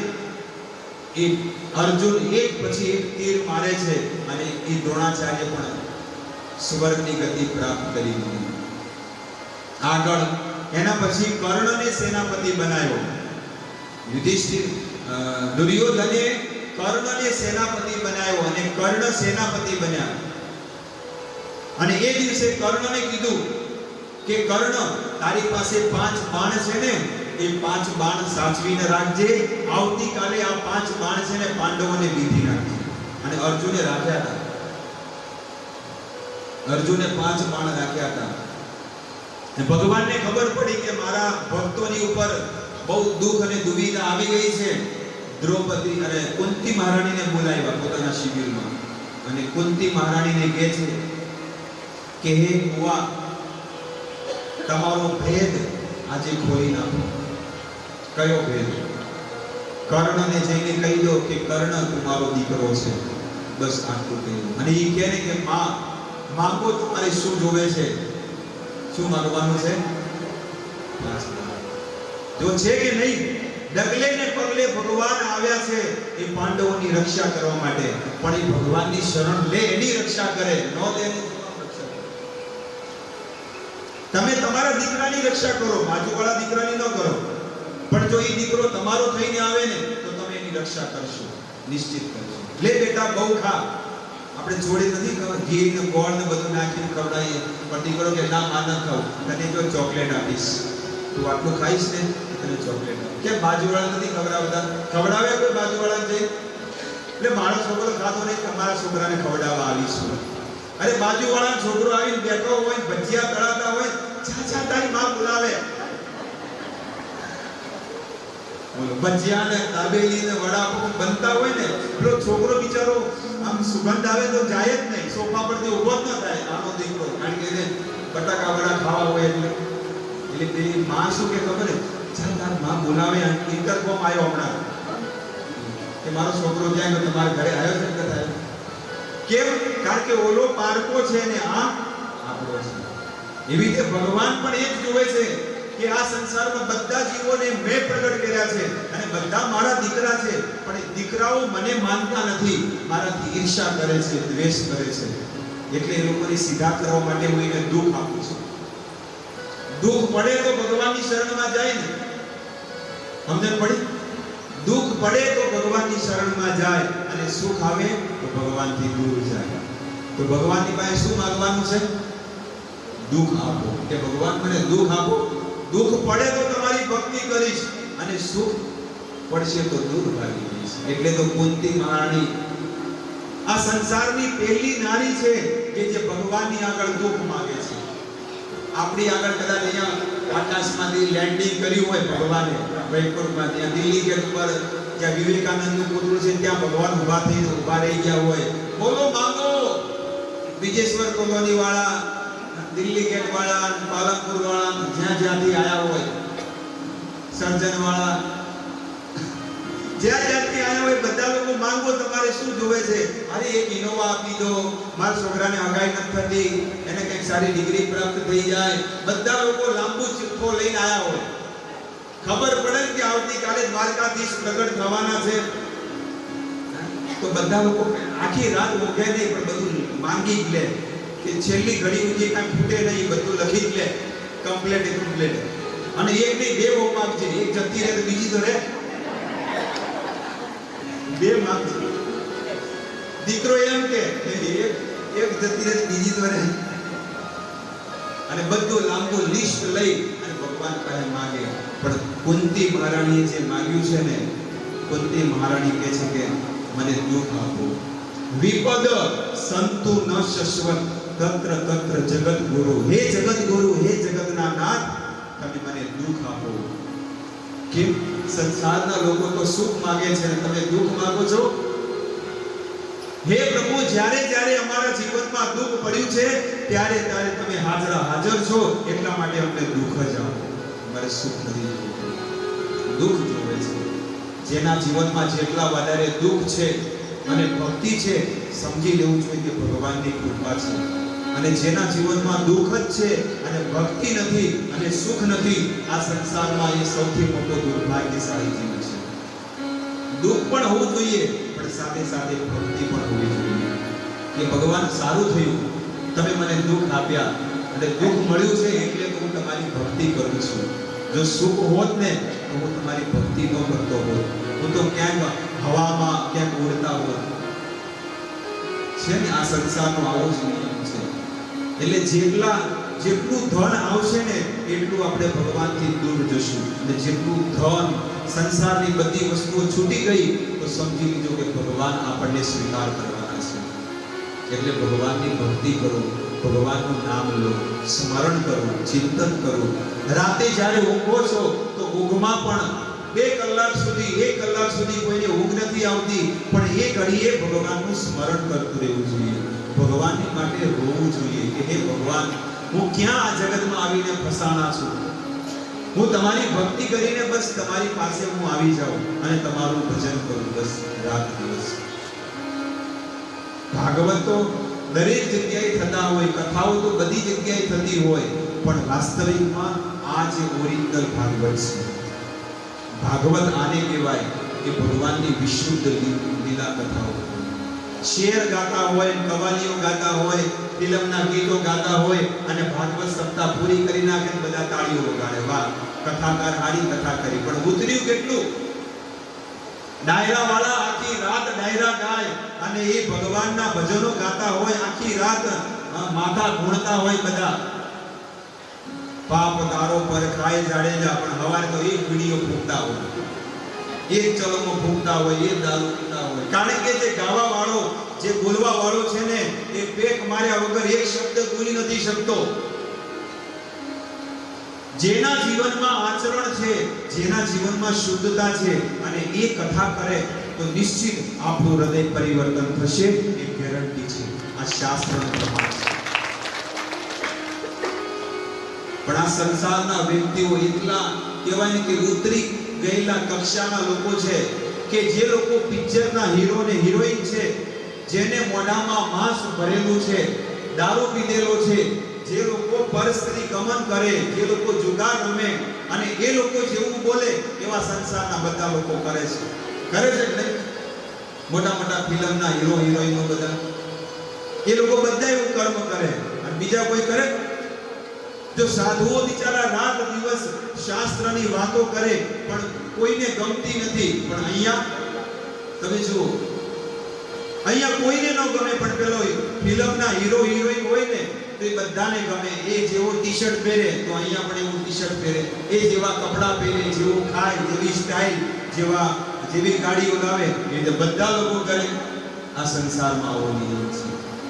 અર્જુન એક પછી એક તીર મારે છે અને એ દ્રોણાચાર્ય પણ સ્વર્ગની ગતિ પ્રાપ્ત કરી લીધી. આગળ એના પછી કર્ણને સેનાપતિ બનાવ્યો. યુધિષ્ઠિર દુર્યોધને કર્ણને સેનાપતિ બનાવ્યો અને કર્ણ સેનાપતિ બન્યા. અને એ દિવસે કર્ણને કીધું કે કર્ણ, તારી પાસે 5 બાણ છે ને, એ 5 બાણ સાચવીને રાખજે. આવતીકાલે આ 5 બાણ છે ને પાંડવોને બીધી નાખજે. અને અર્જુને રાખ્યા હતા. અર્જુને 5 બાણ રાખ્યા હતા. અને ભગવાનને ખબર પડી કે મારા ભક્તોની ઉપર બહુ દુઃખ અને દુવિધા આવી ગઈ છે. દ્રૌપદી અને કુંતી મહારાણીને બોલાવ્યા પોતાના શિબિરમાં. અને કુંતી મહારાણીને કહે છે કે હે બુઆ, તમારો ભેદ આજે ખોલી નાખો. કયો ભેદ? કર્ણને જઈને કહી દો કે કર્ણ તું મારો દીકરો છે. બસ આટલું કહ્યું. અને એ કહે ને કે માં માંગો, તમારે શું જોવે છે? શું માંગવાનું છે? જો છે કે નહીં, ડગલે ને પગલે ભગવાન આવ્યા છે એ પાંડવોની રક્ષા કરવા માટે. પણ એ ભગવાનની શરણ લે એની રક્ષા કરે, ન લે તમે તમારા દીકરાની રક્ષા કરો, બાજુવાળા દીકરાની ન કરો. પણ જો એ દીકરો તમારો થઈને આવે ને તો તમે એની રક્ષા કરશો, નિશ્ચિત કરશો. લે બેટા બહુ ખા. આપણે જોડે નથી ઘી ને ગોળ ને બધું નાખીને ખવડાવીએ, પણ દીકરો કે ના માં ન ખાવ, તને જો ચોકલેટ આપીશ, તું આટલું ખાઈશ ને તને ચોકલેટ આપીશ. કેમ બાજુવાળા નથી ખવડાવતા? ખવડાવે કોઈ બાજુવાળા છે? એટલે મારો છોકરો ખાતો નહીં, તમારા છોકરાને ખવડાવવા આવીશું. અરે બાજુવાળા છોકરો આવીને બેઠો હોય, ભજીયા તળાતા હોય, ચાચા તારી માં બોલાવે. બોલો, ભજીયા ને દાબેલી ને વડાપાવ બનતા હોય ને, પેલો છોકરો બિચારો આમ સુગંધ આવે તો જાય જ નહીં, સોફા પરથી ઊભો જ ન થાય આનો દીકરો. કારણ કે એને બટાકા વડા ખાવા હોય એટલે પેલી માં શું કે ખબર છે, ચાલ તાર માં બોલાવે. ઇન્ટરકોમ આવ્યો હમણાં કે મારો છોકરો જાય તો તમારા ઘરે આવ્યો છે કે થાય? કેમ? કારણ કે ઓલો પારકો છે ને આ આપણો છે. એવી રીતે ભગવાન પણ એ જ જોવે છે કે આ સંસારમાં બધા જીવોને મેં પ્રગટ કર્યા છે અને બધા મારા દીકરા છે, પણ એ દીકરાઓ મને માનતા નથી, મારાથી ઈર્ષા કરે છે, દ્વેષ કરે છે. એટલે એ લોકોને સીધા કરવા માટે હું એને દુઃખ આપું છું. દુઃખ પડે તો ભગવાનની શરણમાં જાય ને, સમજણ પડી? દુઃખ પડે તો ભગવાનની શરણમાં જાય અને સુખ આવે તો ભગવાનથી દૂર જાય. તો ભગવાનની પાસે શું માંગવાનું છે? દુઃખ આપો. કે ભગવાન મને દુઃખ આપો. દુઃખ પડે તો તમારી ભક્તિ કરીશ અને સુખ પડશે તો દૂર ભાગી જઈશ. એટલે તો કુંતી મહારાણી આ સંસારની પહેલી નારી છે કે જે ભગવાનની આગળ દુઃખ માંગે છે. આપણી આગળ કદાચ અહીંયા આકાશમાં વિમાનમાંથી લેન્ડિંગ કર્યું હોય ભગવાને વૈકુંઠમાં, ત્યાં દિલ્હી ગેટ પર જ્યાં વિવેકાનંદનું પુતળું છે ત્યાં ભગવાન ઊભા રહી ગયા હોય, બોલો માંગો. વિજેશ્વર કોલોની વાળા, દિલ્હી ગેટ વાળા, પાલનપુર વાળા, જ્યાંથી આયા હોય, સર્જન વાળા, જ્યાંથી આયા હોય બધા લોકો માંગો, તમારે શું જોવે છે? અરે એક ઇનોવા આપી દો, મારા છોકરાને હગાઈ નથી થતી, એને કંઈક સારી ડિગ્રી પ્રાપ્ત થઈ જાય. બધા લોકો લાંબુ ચિઠ્ઠો લઈને આયા હોય. ખબર પડે કે આવતીકાલે દ્વારકાધીશ પ્રગટ થવાના છે, તો બધા લોકો આખી રાત ઊંઘે નહીં, પણ બધું માંગી જ લે કે છેલ્લી ઘડી સુધી કાંઈ ખૂટે નહીં, બધું લખી જ લે, કમ્પ્લીટ. અને એક નહીં બે બહુ માંગજે, એક જતી રહે તો બીજી તો રહે, બે માંગજે. દીકરો એમ કે એક જતી રહે બીજી તો રહે, અને બધું લાંબુ લિસ્ટ લઈ અને ભગવાન પાસે માંગે. પણ કુંતી મહારાણીએ જે માંગ્યું છે ને, કુંતી મહારાણી કહે છે કે મને દુઃખ આપો. વિપદ સંતુ ન શશ્વત તત્ર તત્ર જગત ગુરુ. હે જગત ગુરુ, હે જગતના નાથ, તમે મને દુઃખ આપો. કેમ? સંસારના લોકો તો સુખ માંગે છે અને તમે દુઃખ માંગો છો. હે પ્રભુ, જ્યારે અમારા જીવનમાં દુઃખ પડ્યું છે ત્યારે તમે હાજર છો, એટલા માટે અમને દુઃખ જ આપો. અમારે સુખ નથી જોઈતું, દુઃખ જોવે છે. જેના જીવનમાં જેટલા વધારે દુઃખ છે અને ભક્તિ છે, સમજી લેવું જોઈએ કે ભગવાનની કૃપા છે. અને જેના જીવનમાં દુઃખ જ છે અને ભક્તિ નથી અને સુખ નથી, આ સંસારમાં એ સૌથી મોટો દુર્ભાગ્યશાળી જીવ છે. દુઃખ પણ હોવું જોઈએ, પણ સાથે ભક્તિ પણ હોવી જોઈએ કે ભગવાન સારું થયું, તમે મને દુઃખ આપ્યા અને દુઃખ મળ્યું છે એટલે હું તમારી ભક્તિ કરું છું. જો સુખ હોત ને તો હું તમારી ભક્તિ ન કરતો હોત, હું તો ક્યાંક હવામાં ક્યાંક ઉડતા હોત. છે ને આ સંસારનો આવો જ નિયમ છે. એટલે જેટલું ધન આવશે ને એટલું આપણે ભગવાનથી દૂર જશું, અને જેટલું ધન સંસારની બધી વસ્તુઓ છૂટી ગઈ તો સમજી લીજો કે ભગવાન આપણને સ્વીકાર કરવાના છે. એટલે ભગવાનની ભક્તિ કરો, ભગવાનનું નામ લો, સ્મરણ કરો, ચિંતન કરો. રાતે જ્યારે ઊંઘો છો તો ઊંઘમાં પણ 2 કલાક સુધી 1 કલાક સુધી કોઈને ઊંઘ નથી આવતી, પણ એ ઘડીએ ભગવાનનું સ્મરણ કરતું રહેવું જોઈએ. ભગવાનની માટે રોવું જોઈએ કે હે ભગવાન, હું ક્યાં આ જગતમાં આવીને ફસાણા છું. હું તમારી ભક્તિ કરીને બસ તમારી પાસે હું આવી જાઉં અને તમારું ભજન કરું બસ રાત દિવસ. ભાગવત તો દરેક જગ્યાએ થતા હોય, કથાઓ તો બધી જગ્યાએ થતી હોય, પણ વાસ્તવિકમાં આ જે ઓરિજિનલ ભાગવત છે, ભાગવત આને કહેવાય કે ભગવાનની વિશુદ્ધ લીલા કથાઓ. શેર ગાતા હોય, કવાલીઓ ગાતા હોય, ફિલ્મના ગીતો ગાતા હોય અને ભાગવત સપ્તાહ પૂરી કરી નાખે બધા તાળીઓ વગાડે, વાહ કથાકાર હારી કથા કરી. પણ ઉતર્યું કેટલું? ડાયરા વાળા આખી રાત ડાયરા ગાય અને એ ભગવાનના ભજનો ગાતા હોય, આખી રાત માથા ઘૂંટતા હોય બધા. પાપ તારો પર ખાય જાડેજા, પણ હવારે તો એક વિડીયો ફૂંકતા હોય, એક ચલમો ફૂંકતા હોય, એક દારૂ પીતા હોય. કારણ કે જે ગાવા વાળો, જે બોલવા વાળો છે ને, એ પેક માર્યા વગર એક શબ્દ બોલી નથી શકતો. જેના જીવનમાં આચરણ છે, જેના જીવનમાં શુદ્ધતા છે અને એ કથા કરે તો નિશ્ચિત આપણું હૃદય પરિવર્તન થશે, એ ગેરંટી છે. આ શાસ્ત્રનું પ્રમાણ છે. પણ આ સંસારના વ્યક્તિઓ એટલા કહેવાય કે ઉતરી ગયેલા કક્ષાના લોકો છે કે જે લોકો પિક્ચરના હીરો ને હિરોઈન છે, જેને મોઢામાં માંસ ભરેલું છે, દારૂ પીધેલો છે, જે લોકો પરસ્ત્રી ગમન કરે, જે લોકો જુગાર રમે અને એ લોકો જેવું બોલે એવા સંસારના બધા લોકો કરે છે કે નહીં? મોટા મોટા ફિલ્મના હીરો હિરોઈનો બધા એ લોકો બધા એવું કર્મ કરે અને બીજા કોઈ કરે? જો સાધુઓ બિચારા રાત દિવસ શાસ્ત્રની વાતો કરે પણ કોઈને ગમતી નથી. પણ અહીંયા તમે જુઓ, અહીંયા કોઈને ન ગમે, પણ પેલો ફિલ્મના હીરો હિરોઈન હોય ને તો એ બધાને ગમે. એ જેવો ટી-શર્ટ પહેરે તો અહીંયા પણ એવું ટી-શર્ટ પહેરે, એ જેવા કપડાં પહેરે, જેવું ખાય, જેવી સ્ટાઇલ, જેવી ગાડીઓ લાવે, એ બધા લોકો કરે. આ સંસારમાં આવો નિયમ છે.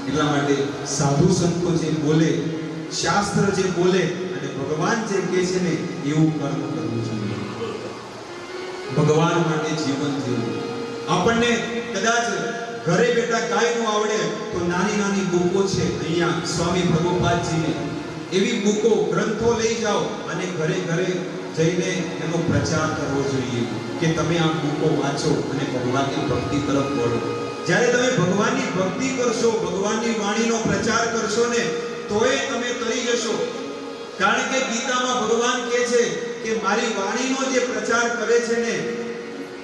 એટલા માટે સાધુ સંતો જે બોલે, શાસ્ત્ર જે બોલે અને અને ભગવાન જે કહે છે ને એવું કર્મ કરવું જોઈએ. ભગવાન માટે જીવન જીવવું. આપણને કદાચ ઘરે બેઠા કાંઈ ન આવડે તો નાની નાની બુકો છે અહીંયા સ્વામી પ્રભુપાદજીની, એવી બુકો ગ્રંથો લઈ જાઓ અને ઘરે ઘરે જઈને એનો પ્રચાર કરવો જોઈએ કે તમે આ બુકો વાંચો અને ભગવાનની ભક્તિ તરફ વળો. જ્યારે તમે ભગવાનની ભક્તિ કરશો, ભગવાનની વાણીનો પ્રચાર કરશો ને તોય તમે તરી જશો. કારણ કે ગીતામાં ભગવાન કહે છે કે મારી વાણીનો જે પ્રચાર કરે છે ને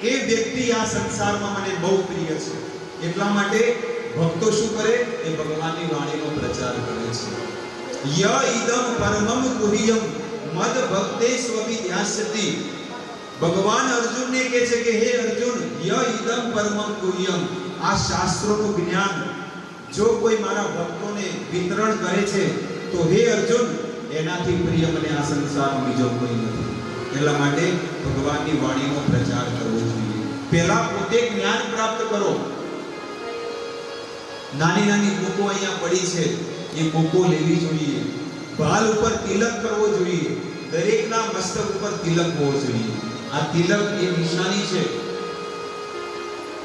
એ વ્યક્તિ આ સંસારમાં મને બહુ પ્રિય છે. એટલા માટે ભક્તો શું કરે? એ ભગવાનની વાણીનો પ્રચાર કરે છે. ય ઇદમ પરમમ ગુહ્યમ મદ ભક્તેસ્વપી ધ્યાસ્યતિ. ભગવાન અર્જુનને કહે છે કે હે અર્જુન, ય ઇદમ પરમમ ગુહ્યમ, આ શાસ્ત્રોનું જ્ઞાન જો કોઈ મારા ભક્તોને વિતરણ કરે છે તો હે અર્જુન, એનાથી પ્રિય મને આ સંસારમાં બીજો કોઈ નથી. એટલા માટે ભગવાનની વાણીનો પ્રચાર કરવો જોઈએ. પહેલા પોતે જ્ઞાન પ્રાપ્ત કરો. નાની નાની બુકો અહીંયા પડી છે, એ બુકો લેવી જોઈએ. ભાલ ઉપર તિલક કરવો જોઈએ. દરેકના મસ્તક ઉપર તિલક હોવો જોઈએ. આ તિલક એ નિશાની છે.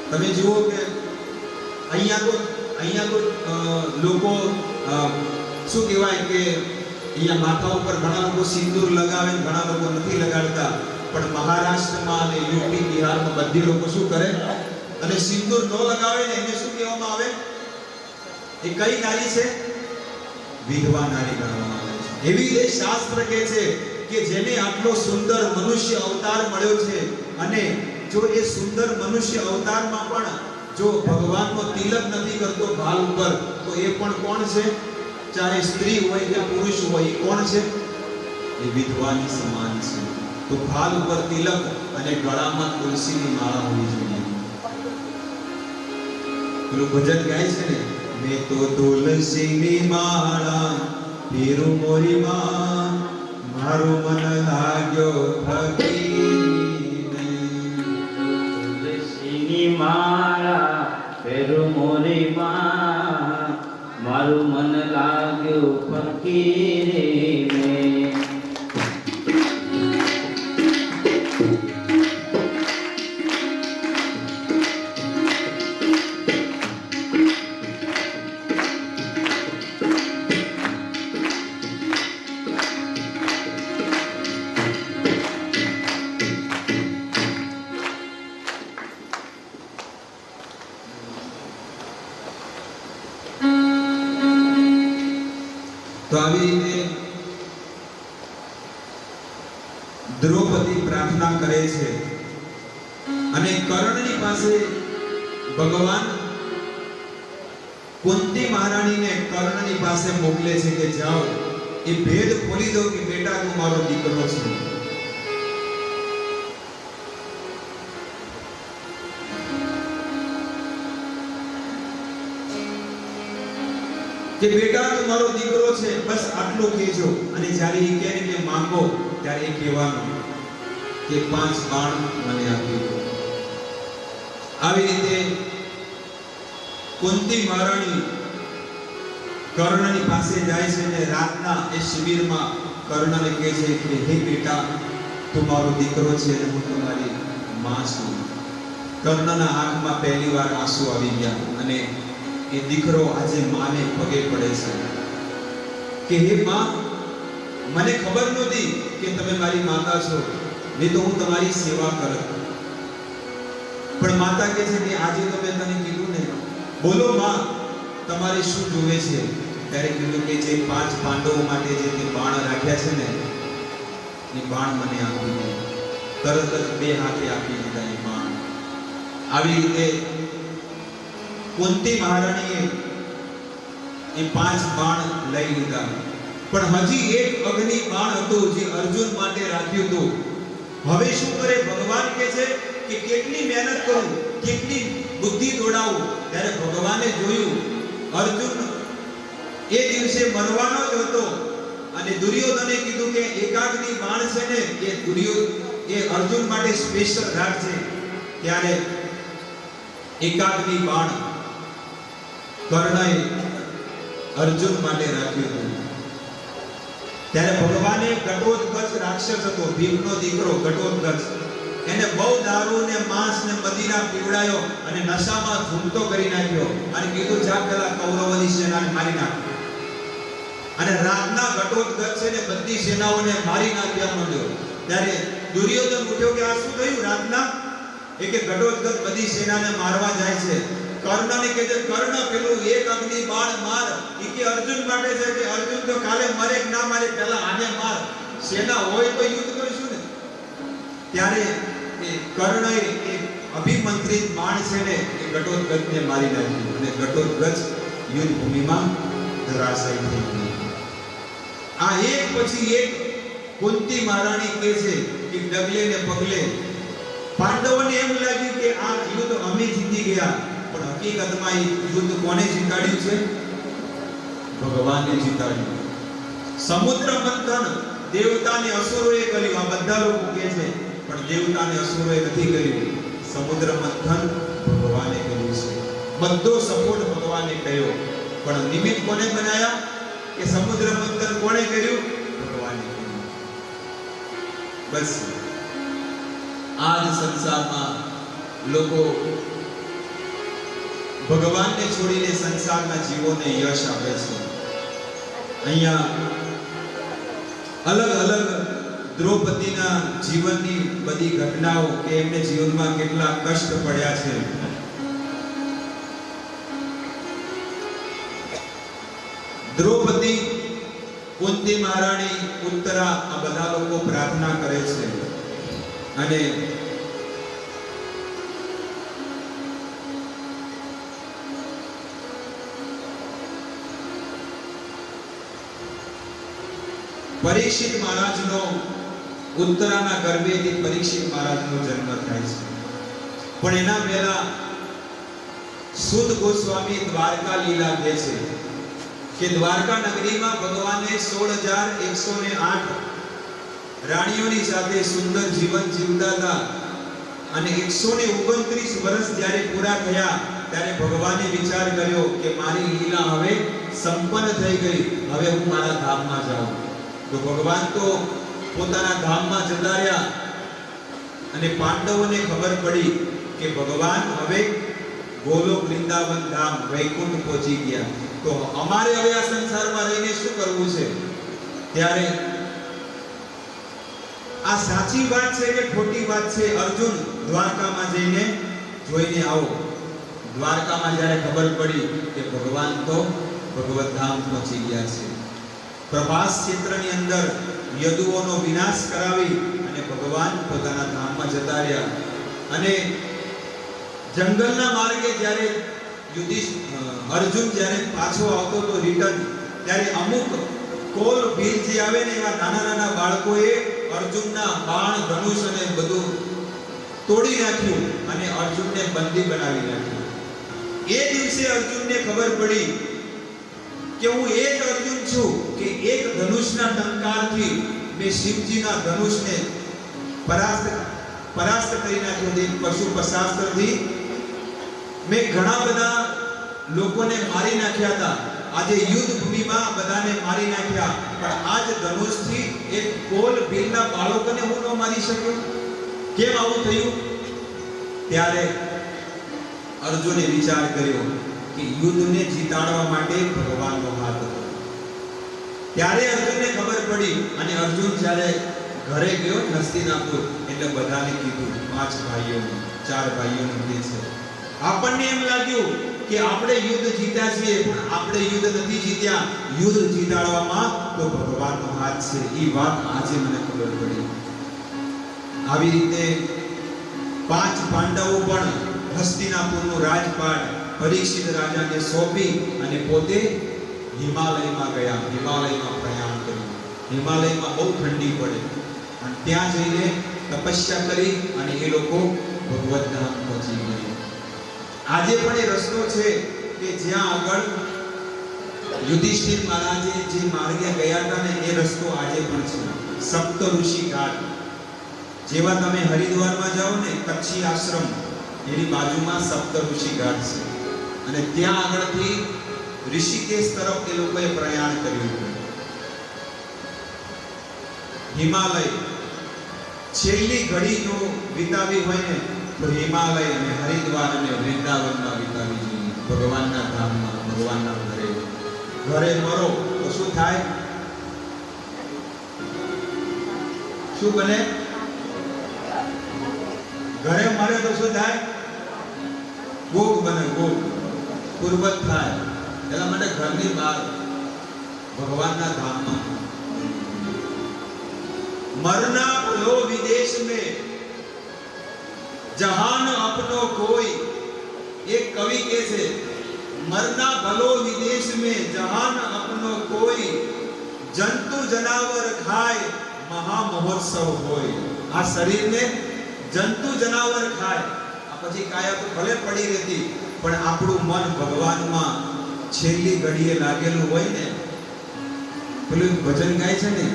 તમે જુઓ કે અહીંયા તો લોકો શું કહેવાય કે અહીંયા માથા ઉપર ઘણા લોકો સિંદૂર લગાવે, ઘણા લોકો નથી લગાડતા. પણ મહારાષ્ટ્રમાં અને યુપી બિહારમાં બધી લોકો શું કરે? અને સિંદૂર ન લગાવે ને એને શું કહેવામાં આવે? એ કઈ નારી છે? વિધવા નારી ગણવામાં આવે છે. એવી રીતે શાસ્ત્ર કહે છે કે જેને આટલો સુંદર મનુષ્ય અવતાર મળ્યો છે અને જો એ સુંદર મનુષ્ય અવતારમાં પણ જો ભગવાનનો તિલક નથી કરતો ભાલ ઉપર, તો એ પણ કોણ છે? ચાહે સ્ત્રી હોય કે પુરુષ હોય, એ કોણ છે? એ વિધવાની સમાન છે. તો ભાલ ઉપર તિલક અને ગળામાં તુલસીની માળા હોવી જોઈએ. પેલું ભજન ગાય છે ને, મેં તો તુલસીની માળા પીરું મોરી માં, મારું મન લાગ્યો ફકીરને. તુલસીની માળા પીરું મોરી માં, મારું મન લાગ્યું ફકીરને. તો આવી રીતે દ્રૌપદી પ્રાર્થના કરે છે અને કર્ણની પાસે ભગવાન કુંતી મહારાણીને કર્ણની પાસે મોકલે છે કે જાઓ એ ભેદ ખોલી દો કે બેટા તું મારો દીકરો છે. કે બેટા તું મારો દીકરો છે, બસ આટલું કહેજો. અને જ્યારે એ કહે કે માંગો, ત્યારે એ કહેવાનું કે 5 બાણ મને આપી દો. આવી રીતે કુંતી મહારાણી કર્ણની પાસે જાય છે અને રાતના એ શિબિરમાં કર્ણને કહે છે કે હે બેટા તું મારો દીકરો છે અને હું તમારી માં છું. કર્ણના આંખમાં પહેલીવાર આંસુ આવી ગયા અને એ દીકરો આજે માને પગે પડે છે કે હે માં, મને ખબર નહોતી કે તમે મારી માતા છો, નહીં તો હું તમારી સેવા કરત. પણ માતા કહે છે કે આજે તો મેં તને કીધું ને, બોલો માં તમારે શું જોવે છે? ત્યારે કીધું કે જે 5 પાંડવો માટે જે તે બાણ રાખ્યા છે ને એ બાણ મને આપી દે. તરત જ 2 હાથે આપી દીધા એ બાણ. આવી રીતે કુંતી મહારાણીએ એ 5 બાણ લઈ લીધા. પણ હજી એક અગ્નિ બાણ હતું જે અર્જુન માટે રાખ્યું હતું. હવે શું કરે? ભગવાન કહે છે કે કેટલી મહેનત કરું, કેટલી બુદ્ધિ દોડાવું. ત્યારે ભગવાને જોયું અર્જુન એ દિવસે મરવાનો જ હતો અને દુર્યોધને કીધું કે એકાગ્નિ બાણ છે ને એ અર્જુન માટે સ્પેશિયલ રાખજે. ત્યારે એકાગ્નિ બાણ કર્ણએ અર્જુન માટે રાખ્યું હતું. ત્યારે ભગવાને ઘટોત્કચ રાક્ષસ હતો, ભીમનો દીકરો ઘટોત્કચ, એને બહુ દારૂ ને માંસ ને મદિરા પીવડાયો અને નશામાં ઝૂમતો કરી નાખ્યો અને કીધું જા પેલા કૌરવોની સેનાને મારી નાખ. અને રાતના ઘટોત્કચ છે ને બધી સેનાઓને મારી નાખ્યા માંડ્યો. ત્યારે દુર્યોધન ઉઠ્યો કે આ શું થયું રાતના? એ કે ઘટોત્કચ બધી સેનાને મારવા જાય છે. કર્ણને કહે છે કર્ણ પેલું એક અગ્નિ બાણ માર. ઈ કે અર્જુન માટે છે કે અર્જુન તો કાલે મરે કે ના મરે પહેલા આને માર. સેના હોય તો યુદ્ધ કરીશું ને. ત્યારે એ કર્ણએ એક અભિમંત્રિત બાણ છે ને એ ઘટોત્કચને મારી નાખ્યું અને ઘટોત્કચ યુદ્ધ ભૂમિમાં ધરાશાયી થઈ ગયું. આ એક પછી એક કુંતી મહારાણી કહે છે કે ડગલે ને પગલે પાંડવોને એમ લાગ્યું કે આ યુદ્ધ અમે જીતી ગયા, પણ હકીકતમાં એ યુદ્ધ કોને જીતાડ્યું છે? ભગવાને જીતાડ્યું. સમુદ્ર મંથન દેવતાને અસુરોએ કર્યું, આ બધા લોકો કહે છે, પણ દેવતાને અસુરોએ નથી કર્યું. સમુદ્ર મંથન ભગવાને કર્યું છે. બધો સપોર્ટ ભગવાને કર્યો, પણ નિમિત્ત કોને બનાયા? કે સમુદ્ર મંથન કોણે કર્યું? ભગવાને કર્યું. બસ આજ સંસારમાં લોકો ભગવાનને છોડીને સંસારના જીવોને યશ આપે છે. અહીંયા અલગ અલગ દ્રૌપદીના જીવનની બધી ઘટનાઓ કે એમને જીવનમાં કેટલા કષ્ટ પડ્યા છે. દ્રૌપદી, કુંતી મહારાણી, ઉત્તરા, આ બધા લોકો પ્રાર્થના કરે છે અને પરીક્ષિત મહારાજનો ઉત્તરાના ગર્ભેથી પરીક્ષિત મહારાજનો જન્મ થાય છે. પણ એના પહેલા સુદ ગોસ્વામી દ્વારકા લીલા કહે છે કે દ્વારકા નગરીમાં ભગવાને 16,108 રાણીઓની સાથે સુંદર જીવન જીવતા હતા અને 129 વર્ષ જ્યારે પૂરા થયા ત્યારે ભગવાને વિચાર કર્યો કે મારી લીલા હવે સંપન્ન થઈ ગઈ, હવે હું મારા ધામમાં જાઉં. તો ભગવાન તો પોતાના ધામમાં જતા રહ્યા અને પાંડવોને ખબર પડી કે ભગવાન હવે ગોલોક વૃંદાવન ધામ વૈકુંઠ પહોંચી ગયા, તો અમારે હવે આ સંસારમાં રહીને શું કરવું છે? ત્યારે આ સાચી વાત છે કે ખોટી વાત છે? અર્જુન દ્વારકામાં જઈને જોઈને આવો. દ્વારકામાં જ્યારે ખબર પડી કે ભગવાન તો ભગવત ધામ પહોંચી ગયા છે. પ્રભાસ ક્ષેત્રની અંદર યદુઓનો વિનાશ કરાવી અને ભગવાન પોતાના ધામમાં જતા રહ્યા. અને જંગલના માર્ગે જ્યારે અર્જુન જ્યારે પાછો આવતો તો રિટર્ન, ત્યારે અમુક કોલ ભીલ જે આવે ને એવા નાના નાના બાળકોએ અર્જુનના બાણ, ધનુષ અને બધું તોડી નાખ્યું અને અર્જુનને બંદી બનાવી નાખ્યો. એ દિવસે અર્જુનને ખબર પડી કે હું એક અર્જુન છું કે એક ધનુષના ટંકારથી મેં શિવજીના ધનુષને પરાસ્ત કરી નાખ્યો. એક પશુપશાસ્ત્રથી મેં ઘણા બધા લોકોને મારી નાખ્યા હતા. આજે યુદ્ધ ભૂમિમાં બધાને મારી નાખ્યા, પણ આજ ધનુષથી એક કોલ ભીલના બાળકોને હું ન મારી શક્યો. કેમ આવું થયું? ત્યારે અર્જુને વિચાર કર્યો કે યુદ્ધને જીતાડવા માટે ભગવાનનો હાથ હતો. ત્યારે અર્જુનને ખબર પડી અને અર્જુન જ્યારે ઘરે ગયો હસ્તિનાપુર એટલે બધાને કીધું, 5 ભાઈઓને 4 ભાઈઓને કહે છે. આપણને એમ લાગ્યું કે આપણે યુદ્ધ જીત્યા છીએ, પણ આપણે યુદ્ધ નથી જીત્યા. યુદ્ધ જીતાડવામાં તો ભગવાનનો હાથ છે. એ વાત આજે મને ખબર પડી. આવી રીતે 5 પાંડવો પણ હસ્તિનાપુરનું રાજપાટ પરીક્ષિત રાજાને સોંપી અને પોતે હિમાલયમાં ગયા. હિમાલયમાં પ્રયાણ કર્યું. હિમાલયમાં બહુ ઠંડી પડે અને ત્યાં જઈને તપસ્યા કરી અને એ લોકો ભગવત ધામ પહોંચી ગયા. આજે પણ એ રસ્તો છે કે જ્યાં આગળ યુધિષ્ઠિર મહારાજે જે માર્ગે ગયા હતા ને એ રસ્તો આજે પણ છે. સપ્તઋષિ ઘાટ. જેવા તમે હરિદ્વારમાં જાઓ ને કચ્છી આશ્રમ, એની બાજુમાં સપ્તઋષિ ઘાટ છે અને ત્યાં આગળથી ઋષિકેશ તરફ એ લોકોએ પ્રયાણ કર્યું. હિમાલય છેલ્લી ઘડી જો વિતાવી હોય ને તો હિમાલય અને હરિદ્વાર અને વૃંદાવનમાં વિતાવી જોઈએ, ભગવાનના ધામમાં, ભગવાનના ઘરે. ઘરે મરો તો શું થાય? શું બને? ઘરે મરે તો શું થાય? ભોગ બને, ભોગ પૂર્વત થાય. એટલા માટે ઘરની બહાર ભગવાનના ધામમાં. मरना भलो विदेश में जहान अपनो कोई. एक कवि के से मरना भलो विदेश में जहान अपनो कोई, जंतु जनावर खाए महा महोत्सव होय. आ शरीर ने जंतु जनावर खाए, आ પછી કાયા તો ભલે પડી રહેતી, પણ આપણું મન ભગવાનમાં છેલ્લી ઘડીએ લાગેલું હોય ને. પેલું ભજન ગાય છે ને,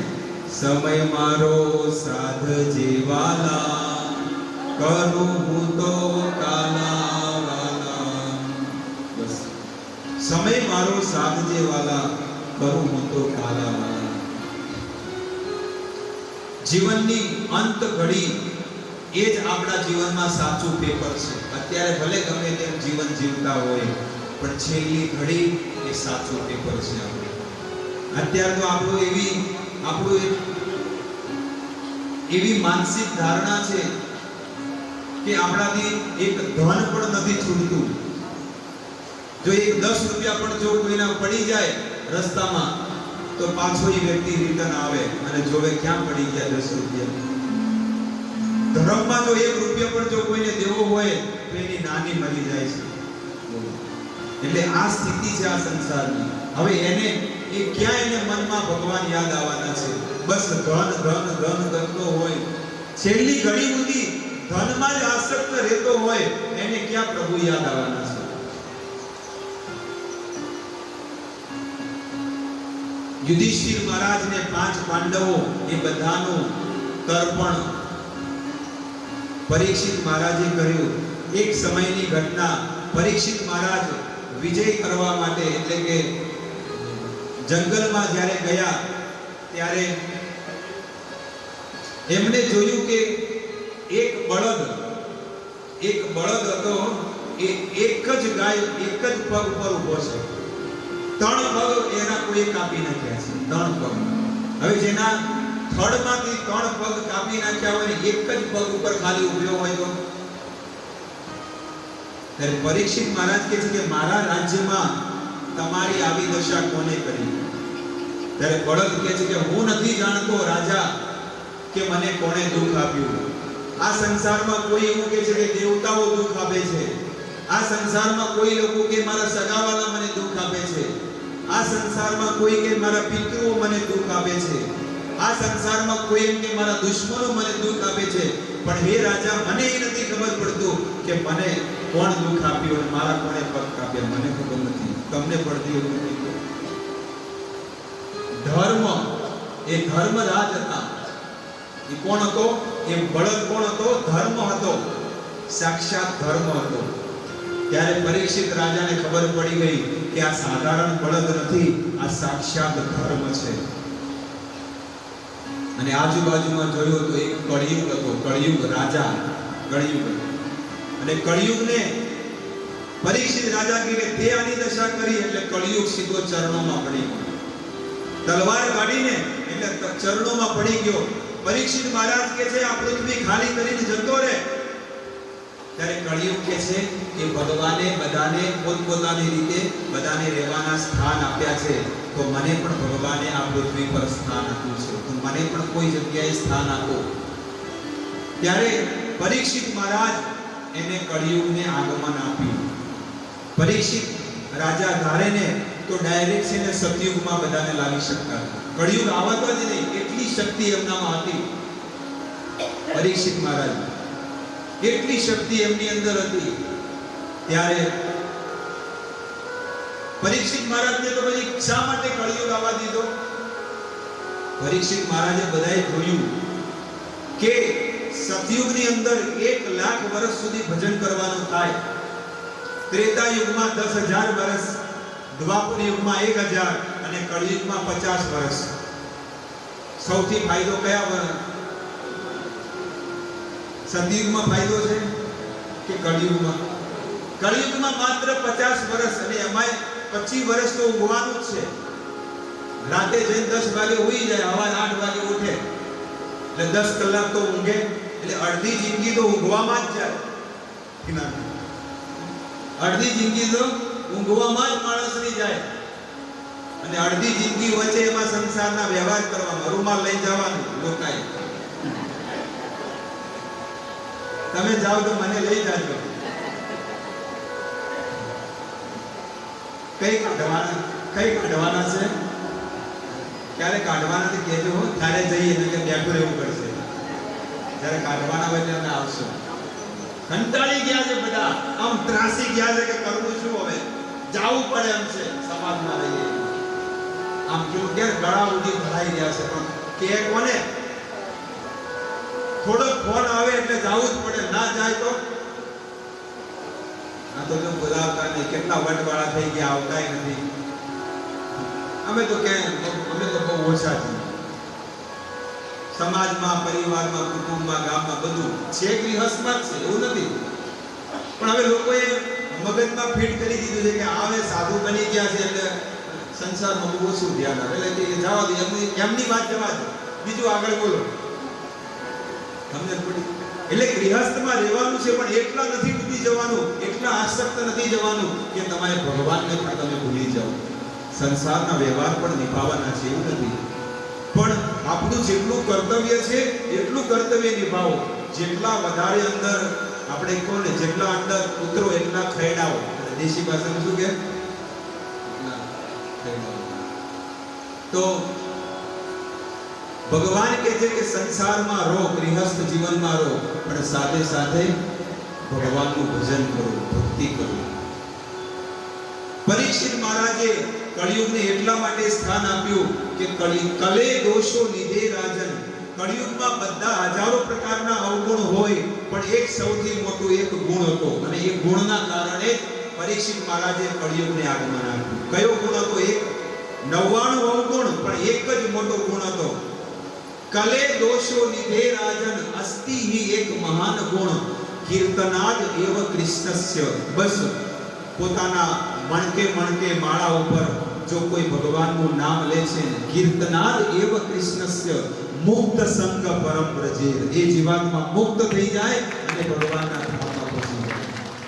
સમય મારો સાધ જેવાલા, કરું હું તો કાલા વાલા. બસ, સમય મારો સાધ જેવાલા, કરું હું તો કાલા વાલા. જીવનની અંત ઘડી એ જ આપણા જીવનમાં સાચું પેપર છે. અત્યારે ભલે ગમે તેમ જીવન જીવતા હોય, પણ છેલ્લી ઘડી એ સાચું પેપર છે આપણું. અત્યારે તો આપણું એવી માનસિક ધારણા છે કે આપણાથી એક ધન પણ નથી છૂટતું. જો એક 10 રૂપિયા પણ જો કોઈના પડી જાય રસ્તામાં, તો પાછો એ વ્યક્તિ રિટર્ન આવે અને જોવે ક્યાં પડી ગયા 10 રૂપિયા. ધર્મમાં જો 1 રૂપિયા પણ જો કોઈને દેવો હોય તો એની નાની મરી જાય છે. એટલે આ સ્થિતિ છે આ સંસારની. હવે એને એ ક્યાં એને મનમાં ભગવાન યાદ આવવાના છે? બસ ધન ધન ધન કરતો હોય, છેલ્લી ઘડી સુધી ધનમાં જ આસક્ત રહેતો હોય, એને ક્યાં પ્રભુ યાદ આવવાના છે? યુધિષ્ઠિર મહારાજને 5 પાંડવો એ બધાનું તર્પણ પરીક્ષિત મહારાજે કર્યું. એક સમયની ઘટના, પરીક્ષિત મહારાજ વિજય કરવા માટે એટલે કે જંગલમાં જ્યારે ગયા ત્યારે એમણે જોયું કે એક બળદ હતો, એ એક જ ગાય એક જ પગ પર ઊભો છે. 3 પગ એના કોઈ કાપી નાખ્યા છે, 3 પગ. હવે જેના થડમાંથી 3 પગ કાપી નાખ્યા હોય ને એક જ પગ ઉપર ખાલી ઊભો હોય તો ત્યારે પરીક્ષિત મહારાજ કહે છે કે મારા રાજ્યમાં તમારી આવી દશા કોને કરી? ત્યારે બળદ કહે છે કે હું નથી જાણતો રાજા કે મને કોણે દુઃખ આપ્યું. આ સંસારમાં કોઈ એવું કહે છે કે દેવતાઓ દુઃખ આપે છે. આ સંસારમાં કોઈ લોકો કે મારા સગાવાલા મને દુઃખ આપે છે. આ સંસારમાં કોઈ કે મારા પિતૃઓ મને દુઃખ આપે છે. આ સંસારમાં કોઈ એમ કે મારા દુશ્મનો મને દુઃખ આપે છે. પણ હે રાજા, મને એ નથી ખબર પડતું કે મને કોણ દુઃખ આપ્યું અને મારા કોણે પગ કાપ્યા, મને ખબર નથી. તમને પડતી એવું નથી. ધર્મ, એ ધર્મરાજ હતા. એ કોણ હતો? એ બળદ કોણ હતો? ધર્મ હતો, સાક્ષાત ધર્મ હતો. ત્યારે પરીક્ષિત રાજાને ખબર પડી ગઈ કે આ સાધારણ બળદ નથી, આ સાક્ષાત ધર્મ છે. અને આજુબાજુમાં જોયું તો એક કળિયુગ હતો, કળિયુગ રાજા, કળિયુગ. અને કળિયુગને પરીક્ષિત રાજા કહે કે તે આની દશા કરી એટલે કળિયુગ સીધો ચરણોમાં પડી ગયો. તલવાર કાઢીને એટલે ચરણોમાં પડી ગયો. પરીક્ષિત મહારાજ કહે છે આ પૃથ્વી ખાલી કરીને જતો રહે. ત્યારે કળિયુગ કહે છે કે ભગવાને બધાને પોતપોતાની રીતે બધાને રહેવાના સ્થાન આપ્યા છે, તો મને પણ ભગવાને આ પૃથ્વી પર સ્થાન આપ્યું છે, તો મને પણ કોઈ જગ્યાએ સ્થાન આપો. ત્યારે પરીક્ષિત મહારાજ એને કળિયુગને આગમન આપ્યું. પરીક્ષિત રાજા ધારે ને તો ડાયરેક્ટ છે ને સતયુગમાં બધાને લાવી શકતા. કળિયુગ આવતો જ નહીં, એટલી શક્તિ એમનામાં હતી. પરીક્ષિત મહારાજ એટલી શક્તિ એમની અંદર હતી. ત્યારે પરીક્ષિત મહારાજને તો પછી શા માટે કળિયુગ આવવા દીધો? પરીક્ષિત મહારાજે બધાએ જોયું કે સતયુગની અંદર 1 લાખ વર્ષ સુધી ભજન કરવાનું થાય. ત્રેતા યુગમાં 10,000 વર્ષ, દ્વાપર યુગમાં 1,000 અને કળિયુગમાં 50 વર્ષ. સૌથી ફાયદો કયા સતયુગમાં ફાયદો છે કે કળિયુગમાં? કળિયુગમાં માત્ર 50 વર્ષ, અને એમાંય 25 વર્ષ તો ઊંઘવાનું જ છે. રાતે જઈને 10 વાગે હોઈ જાય, સવારે 8 વાગે ઉઠે, એટલે 10 કલાક તો ઊંઘે, એટલે અડધી જિંદગી તો ઊંઘવામાં જ જાય. અડધી જિંદગી તો ઊંઘવામાં જ માણસની જાય, અને અડધી જિંદગી વચ્ચે એમાં સંસારના વ્યવહાર કરવામાં, રૂમાલ લઈ જવાનું લોકાય. તમે જાઓ તો મને લઈ જાજો. કઈ કાઢવાના છે? ક્યારે કાઢવાના છે કહેજો, ત્યારે જઈએ, એટલે બેઠું રહેવું પડશે. જ્યારે કાઢવાના હોય ત્યારે આવશો. કંટાળી ગયા છે બધા, આમ ત્રાસી ગયા છે કે કરવું શું હવે, જાવું પડે એમ છે. સમાજમાં રહીએ આમ કેવું કે ગળા ઉડી ભરાઈ ગયા છે, પણ કે કોને? થોડો ફોન આવે એટલે જાવું જ પડે, ના જાય તો આ તો જો બોલાવતા નહીં. કેટલા વટવાળા થઈ ગયા, આવતાય નથી. અમે તો બહુ ઓછા છીએ. સમાજમાં, પરિવારમાં, કુટુંબમાં, ગામમાં બધું છે, ગૃહસ્થમાં જ છે, એવું નથી. પણ હવે લોકોએ મગજમાં ફિટ કરી દીધું છે કે આવે સાધુ બની ગયા છે એટલે સંસારમાં બહુ ઓછું ધ્યાન આવે, એટલે કે જવા દે, એમની વાત જવા દે, બીજું આગળ બોલો. તમને પડી? એટલે ગૃહસ્થમાં રહેવાનું છે, પણ એટલા નથી ડૂબી જવાનું, એટલા આસક્ત નથી જવાનું કે તમારે ભગવાનને પણ તમે ભૂલી જાઓ. સંસારના વ્યવહાર પણ નિભાવવાના છે, એવું નથી. પણ આપણું જેટલું કર્તવ્ય છે એટલું કર્તવ્ય નિભાવો. જેટલા વધારે અંદર આપણે કહો ને, જેટલા અંદર ઉતરો એટલા ખૈડાઓ. દેશી ભાષામાં શું કે? તો ભગવાન કહે છે કે સંસારમાં રહો, ગૃહસ્થ જીવનમાં રહો, પણ સાથે સાથે ભગવાનનું ભજન કરો, ભક્તિ કરો. પરીક્ષિત મહારાજે કળિયુગને એટલા માટે સ્થાન આપ્યું કે કલે દોષો નિધે રાજન. કળિયુગમાં બધા હજારો પ્રકારના અવગુણ હોય, પણ એક સૌથી મોટો એક ગુણ હતો, અને એ ગુણના કારણે પરીક્ષિત મહારાજે કળિયુગને આગમન આપ્યું. કયો ગુણ હતો? એક 99 અવગુણ, પણ એક જ મોટો ગુણ હતો. કલે દોષો નિધે રાજન અસ્તિ હિ એક મહાન ગુણ કીર્તનાદ એવ કૃષ્ણસ્ય. બસ પોતાના મણકે માળા ઉપર જો કોઈ ભગવાનનું નામ લે છે, કીર્તનાદ એવ કૃષ્ણસ્ય મુક્ત સંગ પરમ વ્રજે, એ જીવાત્મા મુક્ત થઈ જાય અને ભગવાનના ધામમાં પહોંચી જાય.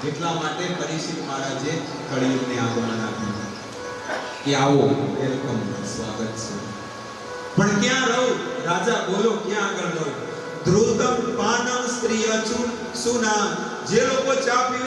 એટલા માટે પરીક્ષિત મહારાજે કળિયુગને આગમન આપ્યું કે આવો, વેલકમ, સ્વાગત છે. પણ ક્યાં રહું? રાજા બોલો, ક્યાં આગળ રહું? ધ્રુતમ પાનમ સ્ત્રી અચુન સુના. જે લોકો ચા પીવે